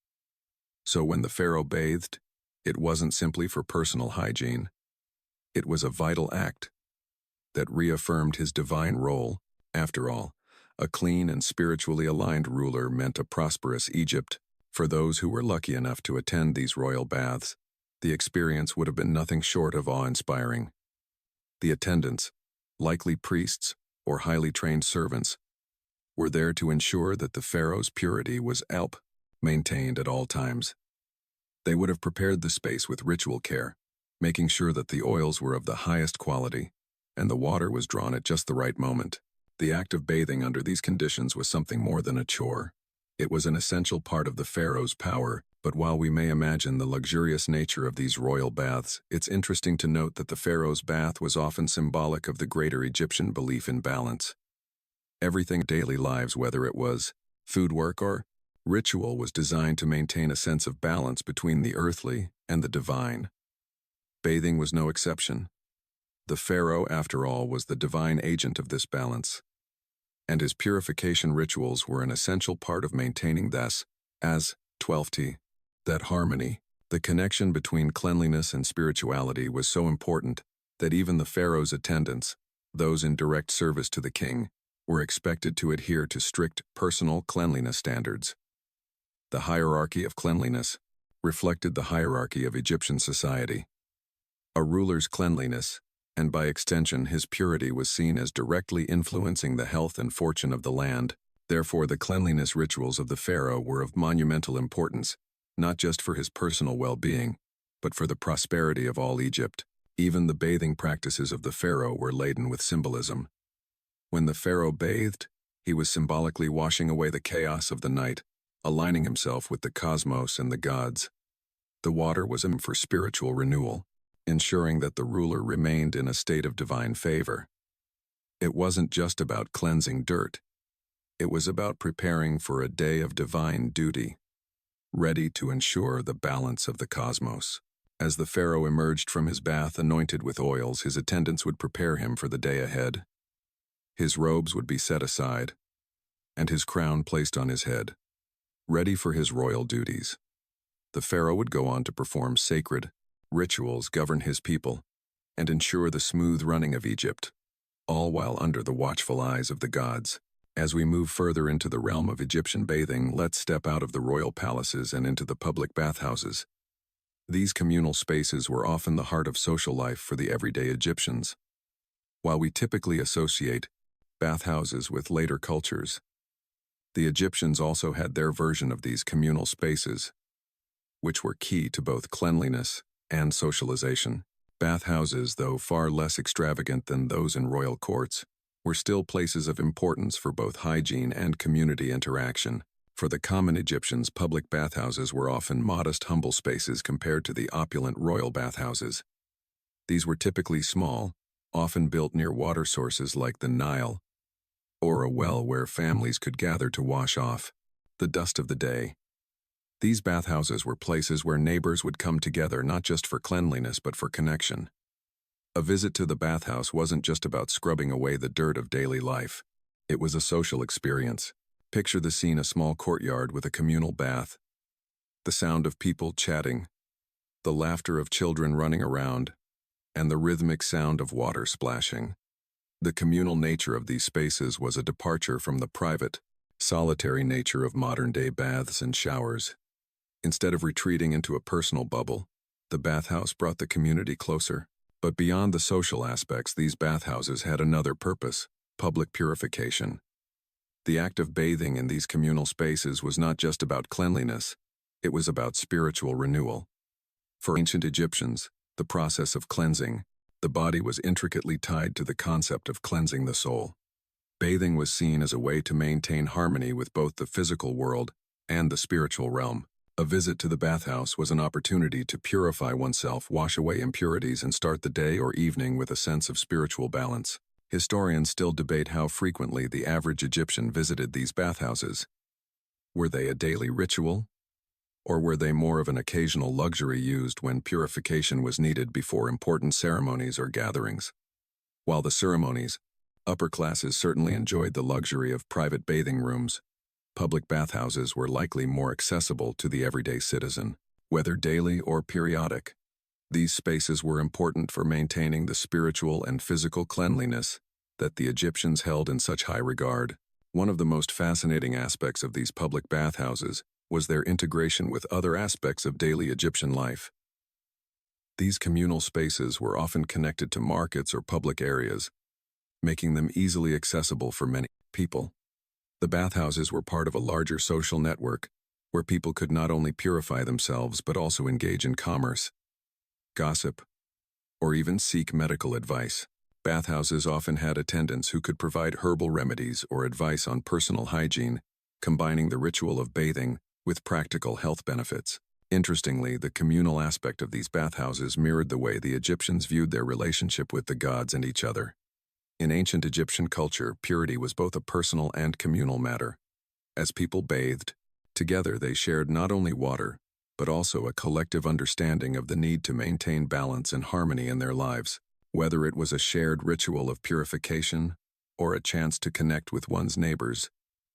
So when the pharaoh bathed, it wasn't simply for personal hygiene. It was a vital act that reaffirmed his divine role. After all, a clean and spiritually aligned ruler meant a prosperous Egypt. For those who were lucky enough to attend these royal baths, the experience would have been nothing short of awe-inspiring. The attendants, likely priests or highly trained servants, were there to ensure that the pharaoh's purity was maintained at all times. They would have prepared the space with ritual care, making sure that the oils were of the highest quality and the water was drawn at just the right moment. The act of bathing under these conditions was something more than a chore. It was an essential part of the pharaoh's power. But while we may imagine the luxurious nature of these royal baths, it's interesting to note that the pharaoh's bath was often symbolic of the greater Egyptian belief in balance. Everything in daily lives, whether it was food, work, or Ritual was designed to maintain a sense of balance between the earthly and the divine. Bathing was no exception. The pharaoh, after all, was the divine agent of this balance, and his purification rituals were an essential part of maintaining this, as 12t, that harmony. The connection between cleanliness and spirituality was so important that even the pharaoh's attendants, those in direct service to the king, were expected to adhere to strict personal cleanliness standards. The hierarchy of cleanliness reflected the hierarchy of Egyptian society. A ruler's cleanliness, and by extension his purity, was seen as directly influencing the health and fortune of the land. Therefore, the cleanliness rituals of the pharaoh were of monumental importance, not just for his personal well-being, but for the prosperity of all Egypt. Even the bathing practices of the pharaoh were laden with symbolism. When the pharaoh bathed, he was symbolically washing away the chaos of the night, aligning himself with the cosmos and the gods. The water was for spiritual renewal, ensuring that the ruler remained in a state of divine favor. It wasn't just about cleansing dirt. It was about preparing for a day of divine duty, ready to ensure the balance of the cosmos. As the pharaoh emerged from his bath anointed with oils, his attendants would prepare him for the day ahead. His robes would be set aside, and his crown placed on his head, ready for his royal duties. The pharaoh would go on to perform sacred rituals, govern his people, and ensure the smooth running of Egypt, all while under the watchful eyes of the gods. As we move further into the realm of Egyptian bathing, let's step out of the royal palaces and into the public bathhouses. These communal spaces were often the heart of social life for the everyday Egyptians. While we typically associate bathhouses with later cultures, the Egyptians also had their version of these communal spaces, which were key to both cleanliness and socialization. Bathhouses, though far less extravagant than those in royal courts, were still places of importance for both hygiene and community interaction. For the common Egyptians, public bathhouses were often modest, humble spaces compared to the opulent royal bathhouses. These were typically small, often built near water sources like the Nile, or a well where families could gather to wash off the dust of the day. These bathhouses were places where neighbors would come together not just for cleanliness but for connection. A visit to the bathhouse wasn't just about scrubbing away the dirt of daily life. It was a social experience. Picture the scene: a small courtyard with a communal bath, the sound of people chatting, the laughter of children running around, and the rhythmic sound of water splashing. The communal nature of these spaces was a departure from the private, solitary nature of modern-day baths and showers. Instead of retreating into a personal bubble, the bathhouse brought the community closer. But beyond the social aspects, these bathhouses had another purpose: public purification. The act of bathing in these communal spaces was not just about cleanliness, it was about spiritual renewal. For ancient Egyptians, the process of cleansing the body was intricately tied to the concept of cleansing the soul. Bathing was seen as a way to maintain harmony with both the physical world and the spiritual realm. A visit to the bathhouse was an opportunity to purify oneself, wash away impurities, and start the day or evening with a sense of spiritual balance. Historians still debate how frequently the average Egyptian visited these bathhouses. Were they a daily ritual, or were they more of an occasional luxury used when purification was needed before important ceremonies or gatherings? While the ceremonies, upper classes certainly enjoyed the luxury of private bathing rooms, public bathhouses were likely more accessible to the everyday citizen, whether daily or periodic. These spaces were important for maintaining the spiritual and physical cleanliness that the Egyptians held in such high regard. One of the most fascinating aspects of these public bathhouses was their integration with other aspects of daily Egyptian life. These communal spaces were often connected to markets or public areas, making them easily accessible for many people. The bathhouses were part of a larger social network, where people could not only purify themselves but also engage in commerce, gossip, or even seek medical advice. Bathhouses often had attendants who could provide herbal remedies or advice on personal hygiene, combining the ritual of bathing with practical health benefits. Interestingly, the communal aspect of these bathhouses mirrored the way the Egyptians viewed their relationship with the gods and each other. In ancient Egyptian culture, purity was both a personal and communal matter. As people bathed, Together they shared not only water, but also a collective understanding of the need to maintain balance and harmony in their lives, whether it was a shared ritual of purification or a chance to connect with one's neighbors.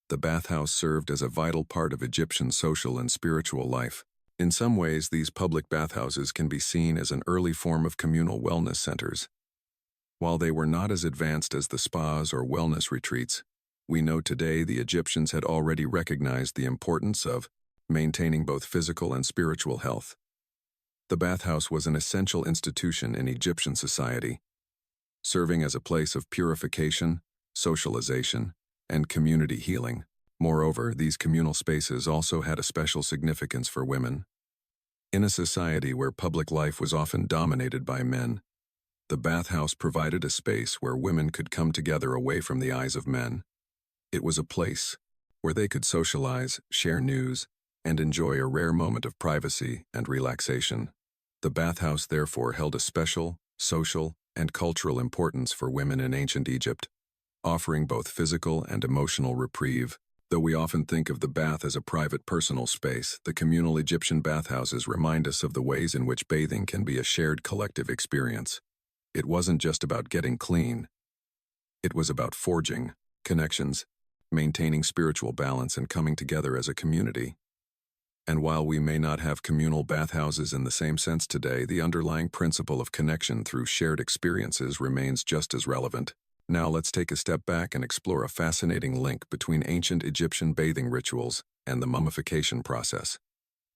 The bathhouse served as a vital part of Egyptian social and spiritual life. In some ways, these public bathhouses can be seen as an early form of communal wellness centers. While they were not as advanced as the spas or wellness retreats, we know today the Egyptians had already recognized the importance of maintaining both physical and spiritual health. The bathhouse was an essential institution in Egyptian society, serving as a place of purification, socialization, and community healing. Moreover, these communal spaces also had a special significance for women. In a society where public life was often dominated by men, the bathhouse provided a space where women could come together away from the eyes of men. It was a place where they could socialize, share news, and enjoy a rare moment of privacy and relaxation. The bathhouse therefore held a special, social, and cultural importance for women in ancient Egypt, offering both physical and emotional reprieve. Though we often think of the bath as a private personal space, the communal Egyptian bathhouses remind us of the ways in which bathing can be a shared collective experience. It wasn't just about getting clean. It was about forging connections, maintaining spiritual balance, and coming together as a community. And while we may not have communal bathhouses in the same sense today, the underlying principle of connection through shared experiences remains just as relevant. Now let's take a step back and explore a fascinating link between ancient Egyptian bathing rituals and the mummification process.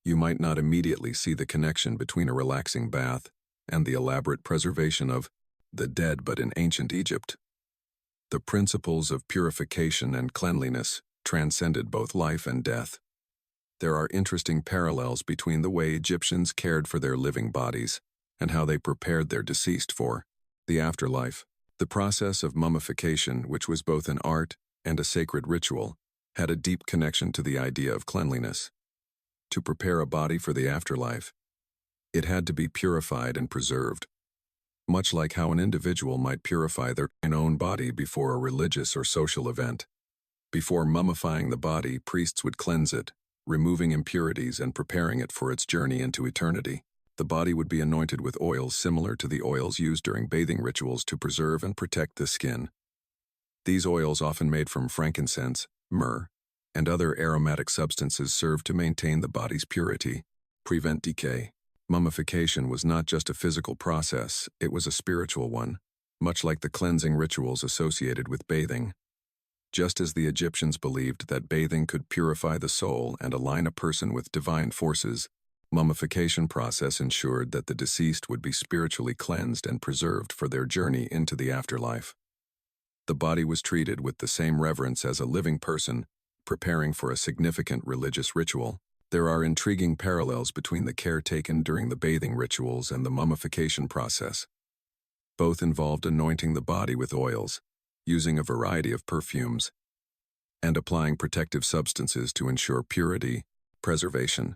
You might not immediately see the connection between a relaxing bath and the elaborate preservation of the dead, but in ancient Egypt, the principles of purification and cleanliness transcended both life and death. There are interesting parallels between the way Egyptians cared for their living bodies and how they prepared their deceased for the afterlife. The process of mummification, which was both an art and a sacred ritual, had a deep connection to the idea of cleanliness. To prepare a body for the afterlife, it had to be purified and preserved, much like how an individual might purify their own body before a religious or social event. Before mummifying the body, priests would cleanse it, removing impurities and preparing it for its journey into eternity. The body would be anointed with oils similar to the oils used during bathing rituals to preserve and protect the skin. These oils, often made from frankincense, myrrh, and other aromatic substances, served to maintain the body's purity, prevent decay. Mummification was not just a physical process, it was a spiritual one, much like the cleansing rituals associated with bathing. Just as the Egyptians believed that bathing could purify the soul and align a person with divine forces, mummification process ensured that the deceased would be spiritually cleansed and preserved for their journey into the afterlife. The body was treated with the same reverence as a living person, preparing for a significant religious ritual. There are intriguing parallels between the care taken during the bathing rituals and the mummification process. Both involved anointing the body with oils, using a variety of perfumes, and applying protective substances to ensure purity, preservation.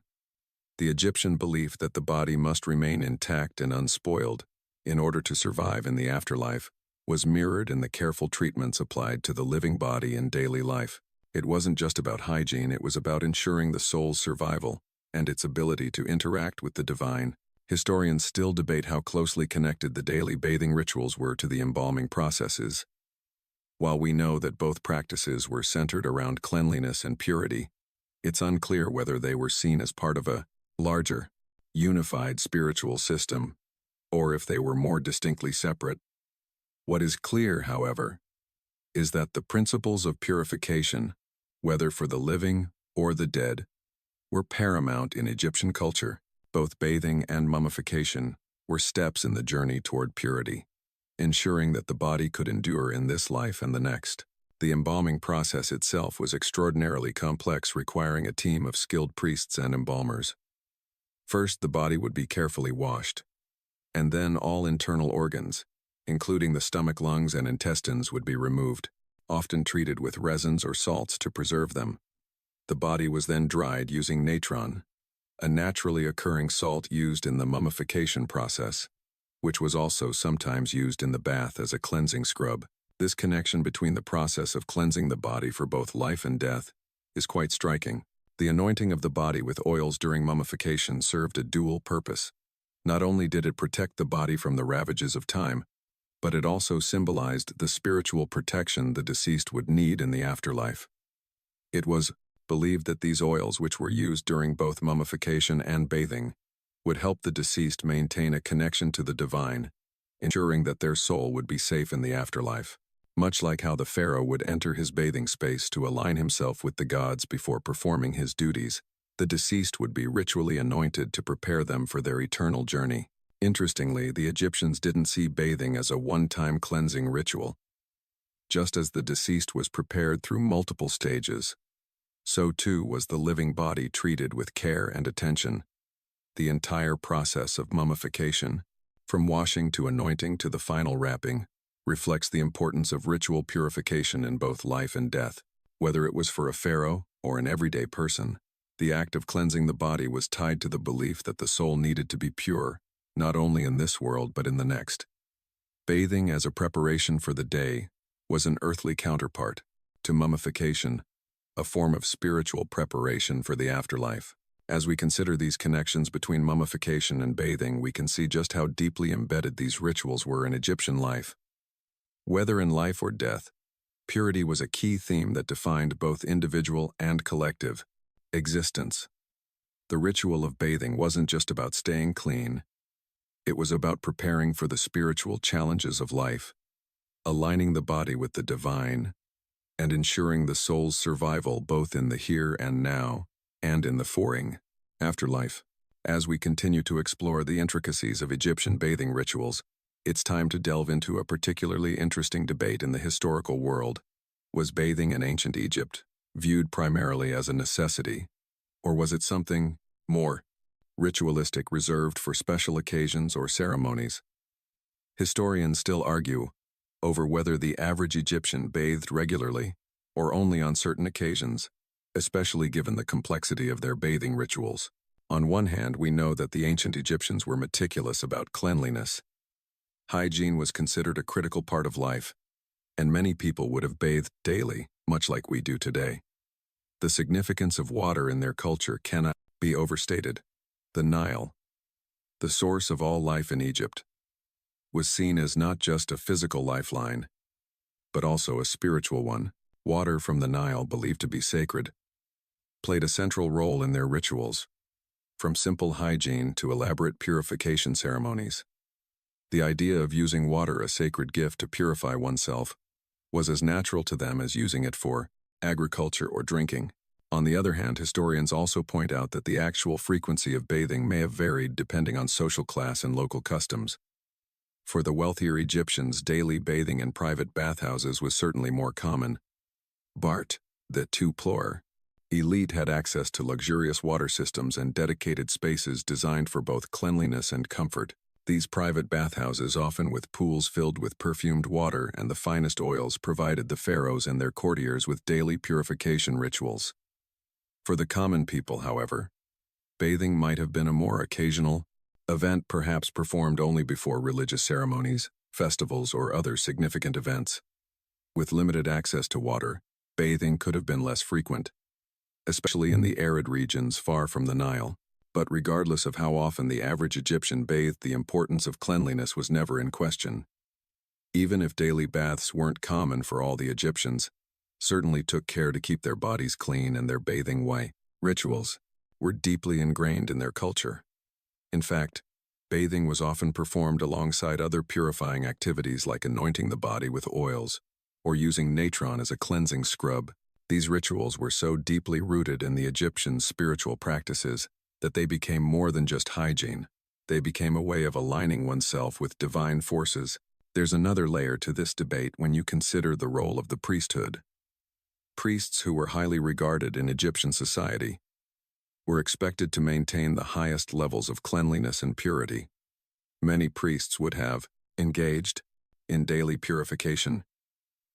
The Egyptian belief that the body must remain intact and unspoiled in order to survive in the afterlife was mirrored in the careful treatments applied to the living body in daily life. It wasn't just about hygiene, it was about ensuring the soul's survival and its ability to interact with the divine. Historians still debate how closely connected the daily bathing rituals were to the embalming processes. While we know that both practices were centered around cleanliness and purity, it's unclear whether they were seen as part of a larger, unified spiritual system, or if they were more distinctly separate. What is clear, however, is that the principles of purification, whether for the living or the dead, were paramount in Egyptian culture. Both bathing and mummification were steps in the journey toward purity, ensuring that the body could endure in this life and the next. The embalming process itself was extraordinarily complex, requiring a team of skilled priests and embalmers. First, the body would be carefully washed, and then all internal organs, including the stomach, lungs, and intestines, would be removed, often treated with resins or salts to preserve them. The body was then dried using natron, a naturally occurring salt used in the mummification process, which was also sometimes used in the bath as a cleansing scrub. This connection between the process of cleansing the body for both life and death is quite striking. The anointing of the body with oils during mummification served a dual purpose. Not only did it protect the body from the ravages of time, but it also symbolized the spiritual protection the deceased would need in the afterlife. It was believed that these oils, which were used during both mummification and bathing, would help the deceased maintain a connection to the divine, ensuring that their soul would be safe in the afterlife. Much like how the pharaoh would enter his bathing space to align himself with the gods before performing his duties, the deceased would be ritually anointed to prepare them for their eternal journey. Interestingly, the Egyptians didn't see bathing as a one-time cleansing ritual. Just as the deceased was prepared through multiple stages, so too was the living body treated with care and attention. The entire process of mummification, from washing to anointing to the final wrapping, reflects the importance of ritual purification in both life and death. Whether it was for a pharaoh or an everyday person, the act of cleansing the body was tied to the belief that the soul needed to be pure, not only in this world but in the next. Bathing as a preparation for the day was an earthly counterpart to mummification, a form of spiritual preparation for the afterlife. As we consider these connections between mummification and bathing, we can see just how deeply embedded these rituals were in Egyptian life. Whether in life or death, purity was a key theme that defined both individual and collective existence. The ritual of bathing wasn't just about staying clean. It was about preparing for the spiritual challenges of life, aligning the body with the divine, and ensuring the soul's survival both in the here and now and in the foreign afterlife. As we continue to explore the intricacies of Egyptian bathing rituals, it's time to delve into a particularly interesting debate in the historical world. Was bathing in ancient Egypt viewed primarily as a necessity, or was it something more ritualistic reserved for special occasions or ceremonies? Historians still argue over whether the average Egyptian bathed regularly or only on certain occasions, especially given the complexity of their bathing rituals. On one hand, we know that the ancient Egyptians were meticulous about cleanliness. Hygiene was considered a critical part of life, and many people would have bathed daily, much like we do today. The significance of water in their culture cannot be overstated. The Nile, the source of all life in Egypt, was seen as not just a physical lifeline, but also a spiritual one. Water from the Nile, believed to be sacred, played a central role in their rituals, from simple hygiene to elaborate purification ceremonies. The idea of using water, a sacred gift to purify oneself, was as natural to them as using it for agriculture or drinking. On the other hand, historians also point out that the actual frequency of bathing may have varied depending on social class and local customs. For the wealthier Egyptians, daily bathing in private bathhouses was certainly more common. Bart, the two-plorer elite, had access to luxurious water systems and dedicated spaces designed for both cleanliness and comfort. These private bathhouses, often with pools filled with perfumed water and the finest oils, provided the pharaohs and their courtiers with daily purification rituals. For the common people, however, bathing might have been a more occasional event, perhaps performed only before religious ceremonies, festivals, or other significant events. With limited access to water, bathing could have been less frequent, especially in the arid regions far from the Nile. But regardless of how often the average Egyptian bathed, the importance of cleanliness was never in question. Even if daily baths weren't common for all the Egyptians, certainly took care to keep their bodies clean, and their bathing rituals were deeply ingrained in their culture. In fact, bathing was often performed alongside other purifying activities like anointing the body with oils or using natron as a cleansing scrub. These rituals were so deeply rooted in the Egyptians' spiritual practices that they became more than just hygiene. They became a way of aligning oneself with divine forces. There's another layer to this debate when you consider the role of the priesthood. Priests, who were highly regarded in Egyptian society, were expected to maintain the highest levels of cleanliness and purity. Many priests would have engaged in daily purification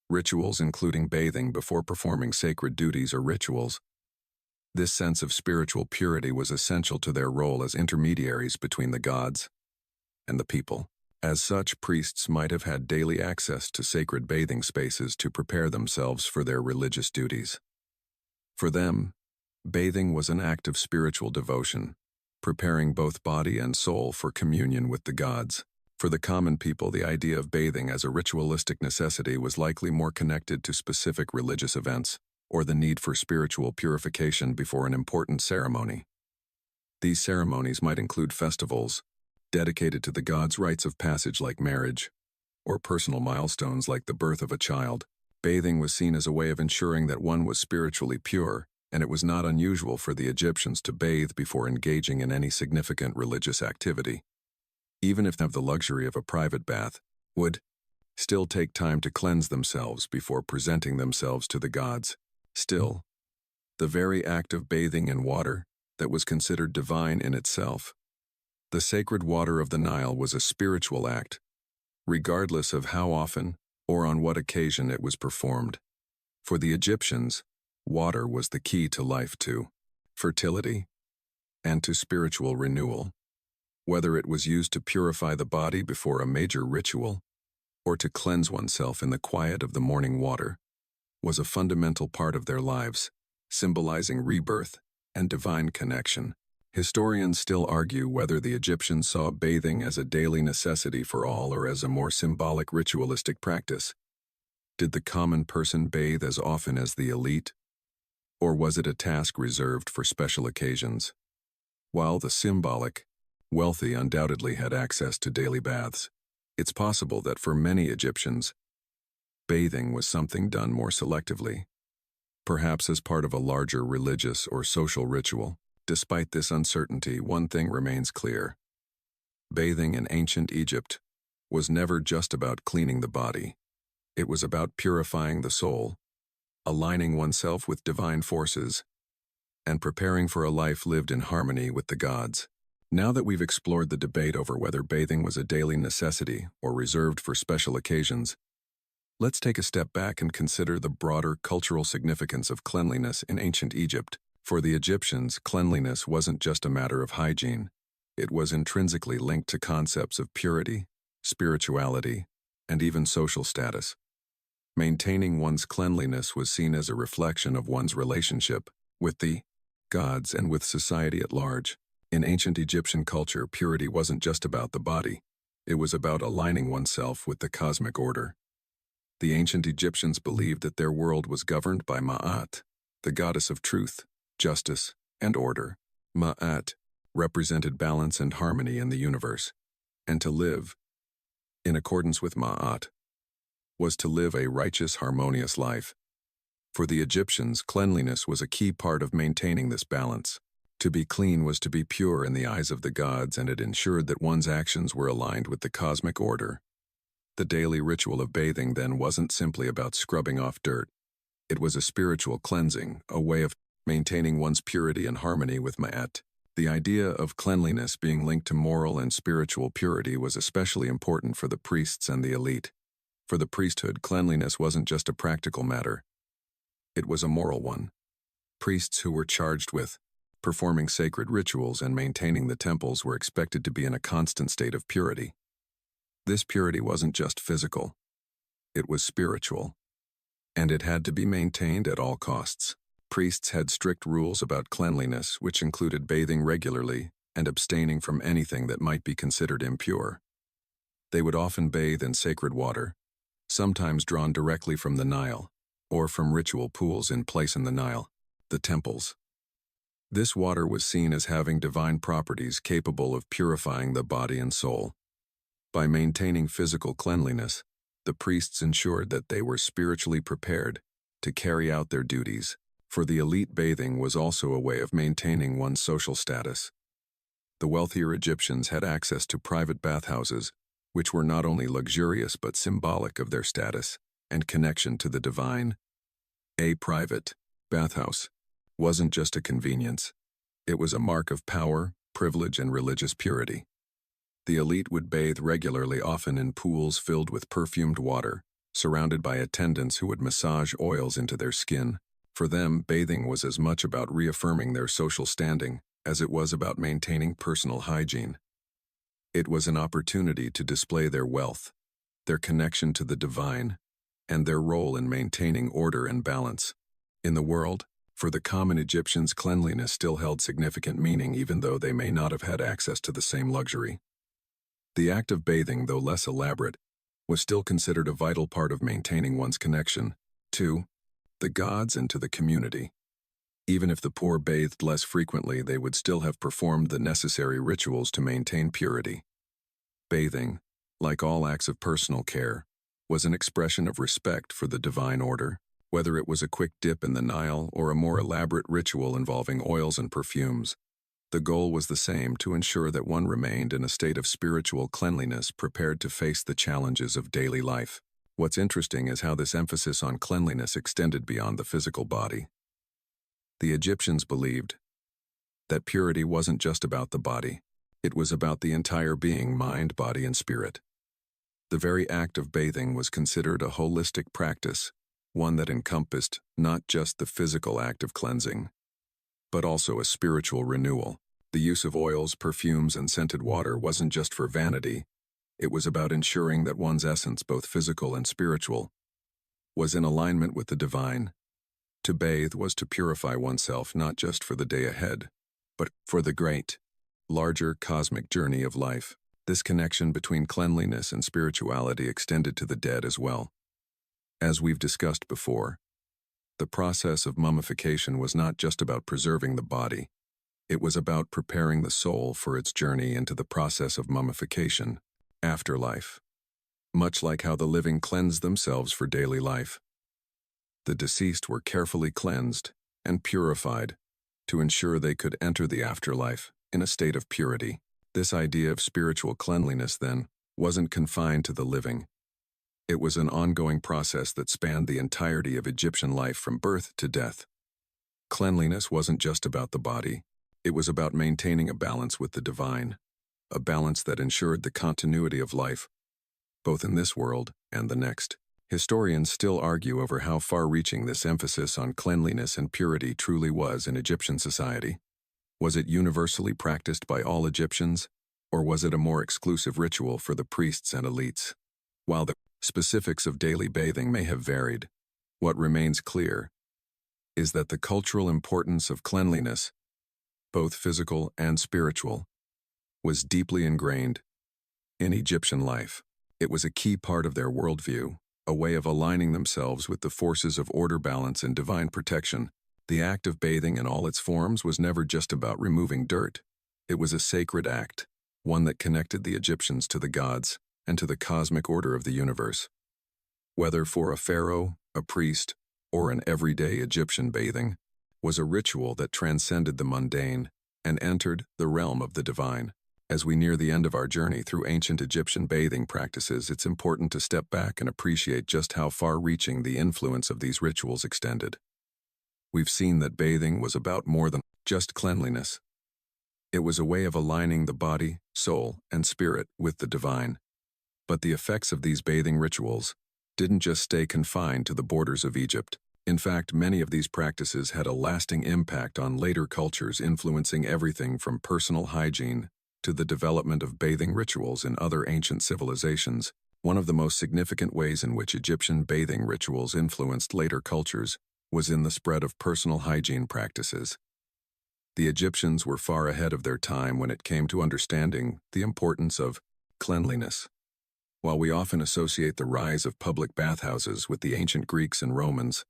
rituals, including bathing before performing sacred duties or rituals. This sense of spiritual purity was essential to their role as intermediaries between the gods and the people. As such, priests might have had daily access to sacred bathing spaces to prepare themselves for their religious duties. For them, Bathing was an act of spiritual devotion, preparing both body and soul for communion with the gods. For the common people, the idea of bathing as a ritualistic necessity was likely more connected to specific religious events or the need for spiritual purification before an important ceremony. These ceremonies might include festivals dedicated to the gods' rites of passage like marriage, or personal milestones like the birth of a child. Bathing was seen as a way of ensuring that one was spiritually pure, and it was not unusual for the Egyptians to bathe before engaging in any significant religious activity. Even if they have the luxury of a private bath, would still take time to cleanse themselves before presenting themselves to the gods. Still, the very act of bathing in water that was considered divine in itself. The sacred water of the Nile was a spiritual act, regardless of how often or on what occasion it was performed. For the Egyptians, water was the key to life, to fertility, and to spiritual renewal. Whether it was used to purify the body before a major ritual, or to cleanse oneself in the quiet of the morning water, was a fundamental part of their lives, symbolizing rebirth and divine connection. Historians still argue whether the Egyptians saw bathing as a daily necessity for all or as a more symbolic ritualistic practice. Did the common person bathe as often as the elite, or was it a task reserved for special occasions? While the symbolic, wealthy undoubtedly had access to daily baths, it's possible that for many Egyptians, bathing was something done more selectively, perhaps as part of a larger religious or social ritual. Despite this uncertainty, one thing remains clear. Bathing in ancient Egypt was never just about cleaning the body. It was about purifying the soul, aligning oneself with divine forces, and preparing for a life lived in harmony with the gods. Now that we've explored the debate over whether bathing was a daily necessity or reserved for special occasions, let's take a step back and consider the broader cultural significance of cleanliness in ancient Egypt. For the Egyptians, cleanliness wasn't just a matter of hygiene. It was intrinsically linked to concepts of purity, spirituality, and even social status. Maintaining one's cleanliness was seen as a reflection of one's relationship with the gods and with society at large. In ancient Egyptian culture, purity wasn't just about the body. It was about aligning oneself with the cosmic order. The ancient Egyptians believed that their world was governed by Ma'at, the goddess of truth, justice, and order. Ma'at represented balance and harmony in the universe, and to live in accordance with Ma'at was to live a righteous, harmonious life. For the Egyptians, cleanliness was a key part of maintaining this balance. To be clean was to be pure in the eyes of the gods, and it ensured that one's actions were aligned with the cosmic order. The daily ritual of bathing then wasn't simply about scrubbing off dirt. It was a spiritual cleansing, a way of maintaining one's purity and harmony with Ma'at. The idea of cleanliness being linked to moral and spiritual purity was especially important for the priests and the elite. For the priesthood, cleanliness wasn't just a practical matter. It was a moral one. Priests who were charged with performing sacred rituals and maintaining the temples were expected to be in a constant state of purity. This purity wasn't just physical. It was spiritual, and it had to be maintained at all costs. Priests had strict rules about cleanliness, which included bathing regularly and abstaining from anything that might be considered impure. They would often bathe in sacred water, sometimes drawn directly from the Nile, or from ritual pools in place in the Nile, the temples. This water was seen as having divine properties capable of purifying the body and soul. By maintaining physical cleanliness, the priests ensured that they were spiritually prepared to carry out their duties. For the elite, bathing was also a way of maintaining one's social status. The wealthier Egyptians had access to private bathhouses, which were not only luxurious but symbolic of their status and connection to the divine. A private bathhouse wasn't just a convenience. It was a mark of power, privilege, and religious purity. The elite would bathe regularly, often in pools filled with perfumed water, surrounded by attendants who would massage oils into their skin. For them, bathing was as much about reaffirming their social standing as it was about maintaining personal hygiene. It was an opportunity to display their wealth, their connection to the divine, and their role in maintaining order and balance in the world. For the common Egyptians, cleanliness still held significant meaning even though they may not have had access to the same luxury. The act of bathing, though less elaborate, was still considered a vital part of maintaining one's connection to the gods and to the community. Even if the poor bathed less frequently, they would still have performed the necessary rituals to maintain purity. Bathing, like all acts of personal care, was an expression of respect for the divine order, whether it was a quick dip in the Nile or a more elaborate ritual involving oils and perfumes. The goal was the same: to ensure that one remained in a state of spiritual cleanliness, prepared to face the challenges of daily life. What's interesting is how this emphasis on cleanliness extended beyond the physical body. The Egyptians believed that purity wasn't just about the body, it was about the entire being, mind, body, and spirit. The very act of bathing was considered a holistic practice, one that encompassed not just the physical act of cleansing, but also a spiritual renewal. The use of oils, perfumes, and scented water wasn't just for vanity, it was about ensuring that one's essence, both physical and spiritual, was in alignment with the divine. To bathe was to purify oneself not just for the day ahead, but for the great, larger cosmic journey of life. This connection between cleanliness and spirituality extended to the dead as well. As we've discussed before, the process of mummification was not just about preserving the body, it was about preparing the soul for its journey into the process of mummification, afterlife. Much like how the living cleanse themselves for daily life, the deceased were carefully cleansed and purified to ensure they could enter the afterlife in a state of purity. This idea of spiritual cleanliness, then, wasn't confined to the living. It was an ongoing process that spanned the entirety of Egyptian life from birth to death. Cleanliness wasn't just about the body, it was about maintaining a balance with the divine, a balance that ensured the continuity of life, both in this world and the next. Historians still argue over how far-reaching this emphasis on cleanliness and purity truly was in Egyptian society. Was it universally practiced by all Egyptians, or was it a more exclusive ritual for the priests and elites? While the specifics of daily bathing may have varied, what remains clear is that the cultural importance of cleanliness, both physical and spiritual, was deeply ingrained in Egyptian life. It was a key part of their worldview, a way of aligning themselves with the forces of order, balance, and divine protection. The act of bathing in all its forms was never just about removing dirt. It was a sacred act, one that connected the Egyptians to the gods and to the cosmic order of the universe. Whether for a pharaoh, a priest, or an everyday Egyptian, bathing was a ritual that transcended the mundane and entered the realm of the divine. As we near the end of our journey through ancient Egyptian bathing practices, it's important to step back and appreciate just how far-reaching the influence of these rituals extended. We've seen that bathing was about more than just cleanliness. It was a way of aligning the body, soul, and spirit with the divine. But the effects of these bathing rituals didn't just stay confined to the borders of Egypt. In fact, many of these practices had a lasting impact on later cultures, influencing everything from personal hygiene to the development of bathing rituals in other ancient civilizations. One of the most significant ways in which Egyptian bathing rituals influenced later cultures was in the spread of personal hygiene practices. The Egyptians were far ahead of their time when it came to understanding the importance of cleanliness. While we often associate the rise of public bathhouses with the ancient Greeks and Romans,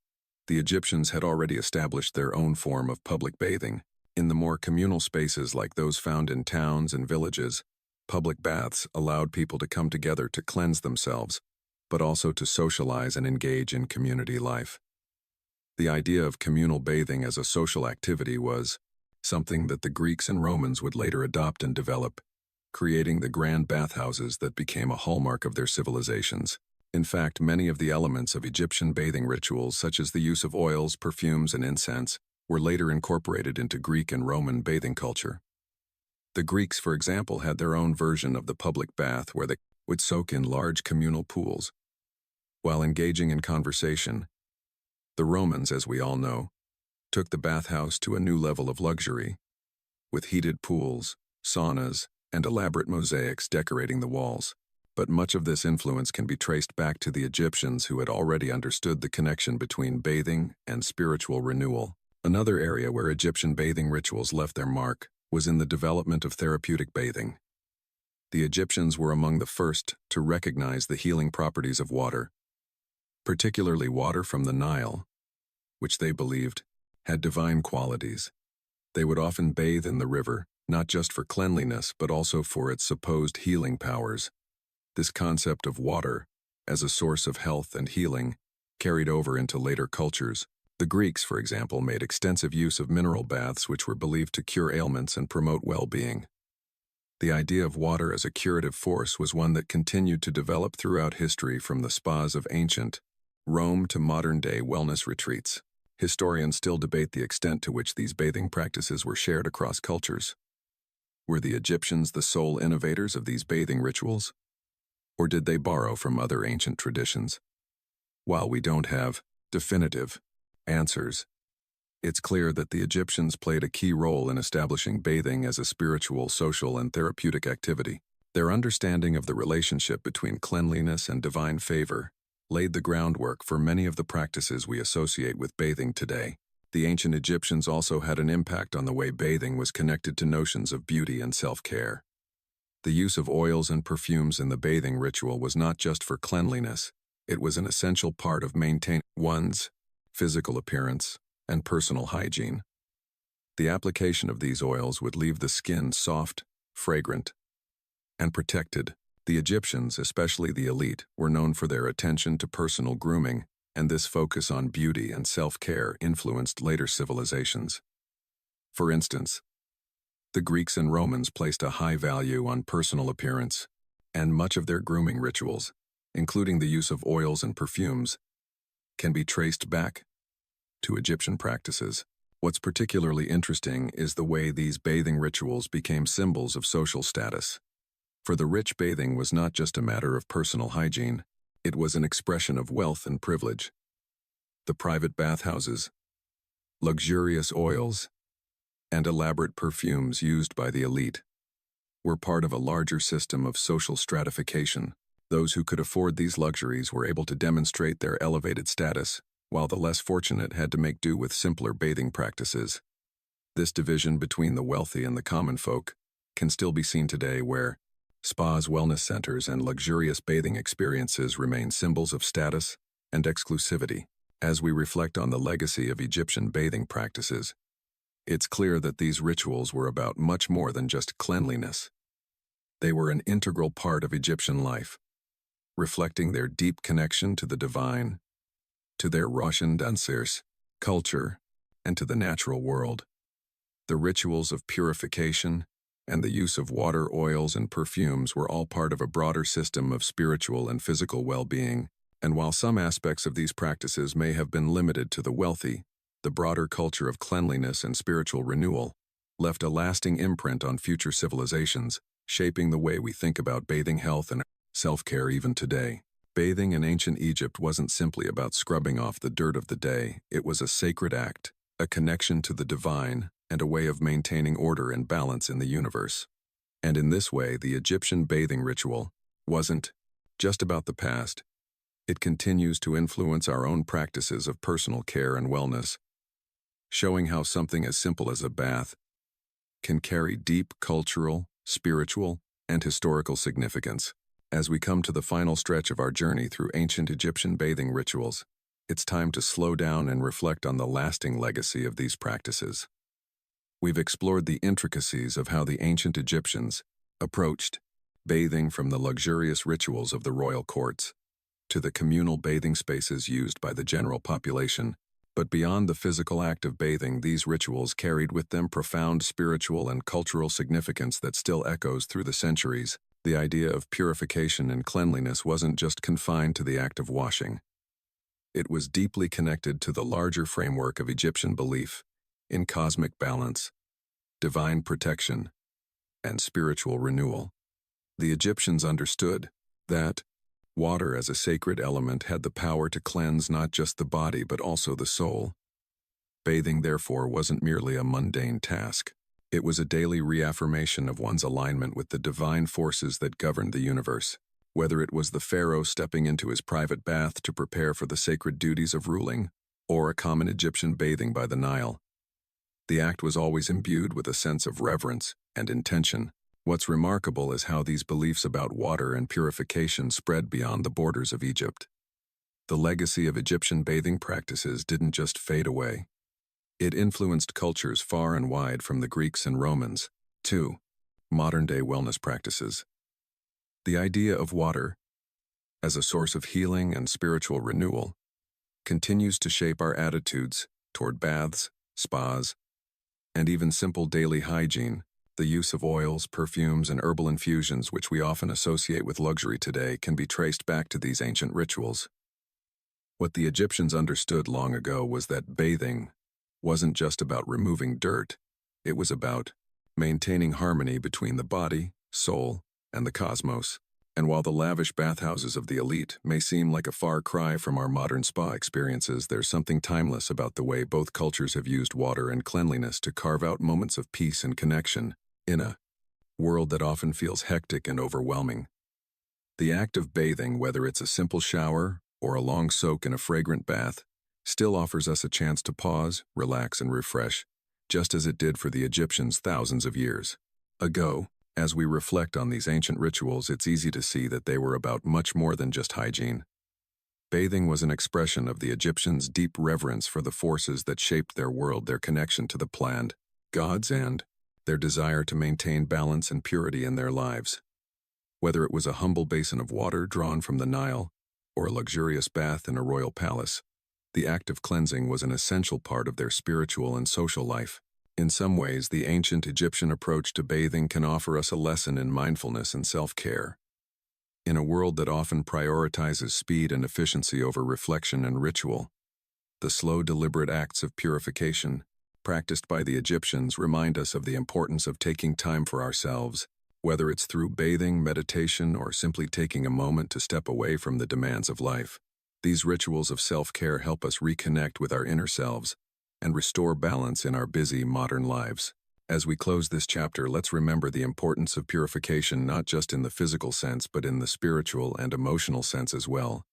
the Egyptians had already established their own form of public bathing. In the more communal spaces like those found in towns and villages, public baths allowed people to come together to cleanse themselves, but also to socialize and engage in community life. The idea of communal bathing as a social activity was something that the Greeks and Romans would later adopt and develop, creating the grand bathhouses that became a hallmark of their civilizations. In fact, many of the elements of Egyptian bathing rituals, such as the use of oils, perfumes, and incense, were later incorporated into Greek and Roman bathing culture. The Greeks, for example, had their own version of the public bath where they would soak in large communal pools. While engaging in conversation, the Romans, as we all know, took the bathhouse to a new level of luxury, with heated pools, saunas, and elaborate mosaics decorating the walls. But much of this influence can be traced back to the Egyptians, who had already understood the connection between bathing and spiritual renewal. Another area where Egyptian bathing rituals left their mark was in the development of therapeutic bathing. The Egyptians were among the first to recognize the healing properties of water, particularly water from the Nile, which they believed had divine qualities. They would often bathe in the river, not just for cleanliness but also for its supposed healing powers. This concept of water as a source of health and healing carried over into later cultures. The Greeks, for example, made extensive use of mineral baths which were believed to cure ailments and promote well-being. The idea of water as a curative force was one that continued to develop throughout history, from the spas of ancient Rome to modern-day wellness retreats. Historians still debate the extent to which these bathing practices were shared across cultures. Were the Egyptians the sole innovators of these bathing rituals? Or did they borrow from other ancient traditions? While we don't have definitive answers, it's clear that the Egyptians played a key role in establishing bathing as a spiritual, social, and therapeutic activity. Their understanding of the relationship between cleanliness and divine favor laid the groundwork for many of the practices we associate with bathing today. The ancient Egyptians also had an impact on the way bathing was connected to notions of beauty and self-care. The use of oils and perfumes in the bathing ritual was not just for cleanliness, it was an essential part of maintaining one's physical appearance and personal hygiene. The application of these oils would leave the skin soft, fragrant, and protected. The Egyptians, especially the elite, were known for their attention to personal grooming, and this focus on beauty and self-care influenced later civilizations. For instance, the Greeks and Romans placed a high value on personal appearance, and much of their grooming rituals, including the use of oils and perfumes, can be traced back to Egyptian practices. What's particularly interesting is the way these bathing rituals became symbols of social status. For the rich, bathing was not just a matter of personal hygiene, it was an expression of wealth and privilege. The private bathhouses, luxurious oils, and elaborate perfumes used by the elite were part of a larger system of social stratification. Those who could afford these luxuries were able to demonstrate their elevated status, while the less fortunate had to make do with simpler bathing practices. This division between the wealthy and the common folk can still be seen today, where spas, wellness centers, and luxurious bathing experiences remain symbols of status and exclusivity. As we reflect on the legacy of Egyptian bathing practices, it's clear that these rituals were about much more than just cleanliness. They were an integral part of Egyptian life, reflecting their deep connection to the divine, to their Roshan Dansirs culture, and to the natural world. The rituals of purification and the use of water, oils, and perfumes were all part of a broader system of spiritual and physical well-being, and while some aspects of these practices may have been limited to the wealthy, the broader culture of cleanliness and spiritual renewal left a lasting imprint on future civilizations, shaping the way we think about bathing, health, and self-care even today. Bathing in ancient Egypt wasn't simply about scrubbing off the dirt of the day. It was a sacred act, a connection to the divine, and a way of maintaining order and balance in the universe. And in this way, the Egyptian bathing ritual wasn't just about the past. It continues to influence our own practices of personal care and wellness, showing how something as simple as a bath can carry deep cultural, spiritual, and historical significance. As we come to the final stretch of our journey through ancient Egyptian bathing rituals, it's time to slow down and reflect on the lasting legacy of these practices. We've explored the intricacies of how the ancient Egyptians approached bathing, from the luxurious rituals of the royal courts to the communal bathing spaces used by the general population. But beyond the physical act of bathing, these rituals carried with them profound spiritual and cultural significance that still echoes through the centuries. The idea of purification and cleanliness wasn't just confined to the act of washing. It was deeply connected to the larger framework of Egyptian belief in cosmic balance, divine protection, and spiritual renewal. The Egyptians understood that water as a sacred element had the power to cleanse not just the body but also the soul. Bathing, therefore, wasn't merely a mundane task. It was a daily reaffirmation of one's alignment with the divine forces that governed the universe. Whether it was the pharaoh stepping into his private bath to prepare for the sacred duties of ruling, or a common Egyptian bathing by the Nile, The act was always imbued with a sense of reverence and intention. What's remarkable is how these beliefs about water and purification spread beyond the borders of Egypt. The legacy of Egyptian bathing practices didn't just fade away. It influenced cultures far and wide from the Greeks and Romans to modern-day wellness practices. The idea of water, as a source of healing and spiritual renewal, continues to shape our attitudes toward baths, spas, and even simple daily hygiene. The use of oils, perfumes, and herbal infusions, which we often associate with luxury today, can be traced back to these ancient rituals. What the Egyptians understood long ago was that bathing wasn't just about removing dirt. It was about maintaining harmony between the body, soul, and the cosmos. And while the lavish bathhouses of the elite may seem like a far cry from our modern spa experiences, there's something timeless about the way both cultures have used water and cleanliness to carve out moments of peace and connection in a world that often feels hectic and overwhelming. The act of bathing, whether it's a simple shower or a long soak in a fragrant bath, still offers us a chance to pause, relax, and refresh, just as it did for the Egyptians thousands of years ago. As we reflect on these ancient rituals, it's easy to see that they were about much more than just hygiene. Bathing was an expression of the Egyptians' deep reverence for the forces that shaped their world, their connection to the planned gods, and their desire to maintain balance and purity in their lives. Whether it was a humble basin of water drawn from the Nile or a luxurious bath in a royal palace, the act of cleansing was an essential part of their spiritual and social life. In some ways, the ancient Egyptian approach to bathing can offer us a lesson in mindfulness and self-care. In a world that often prioritizes speed and efficiency over reflection and ritual, the slow, deliberate acts of purification practiced by the Egyptians remind us of the importance of taking time for ourselves, whether it's through bathing, meditation, or simply taking a moment to step away from the demands of life. These rituals of self-care help us reconnect with our inner selves and restore balance in our busy modern lives. As we close this chapter, let's remember the importance of purification not just in the physical sense but in the spiritual and emotional sense as well.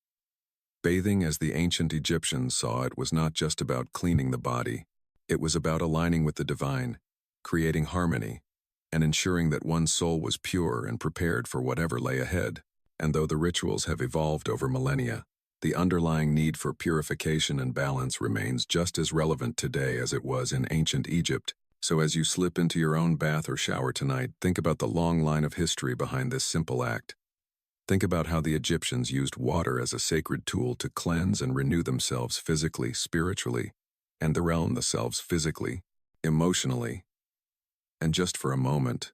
Bathing, as the ancient Egyptians saw it, was not just about cleaning the body. It was about aligning with the divine, creating harmony, and ensuring that one's soul was pure and prepared for whatever lay ahead. And though the rituals have evolved over millennia, the underlying need for purification and balance remains just as relevant today as it was in ancient Egypt. So as you slip into your own bath or shower tonight, think about the long line of history behind this simple act. Think about how the Egyptians used water as a sacred tool to cleanse and renew themselves physically, spiritually, and the realm themselves physically, emotionally. And just for a moment,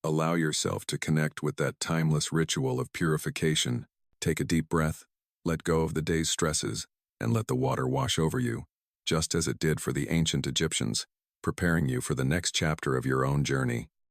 allow yourself to connect with that timeless ritual of purification. Take a deep breath. Let go of the day's stresses, and let the water wash over you, just as it did for the ancient Egyptians, preparing you for the next chapter of your own journey.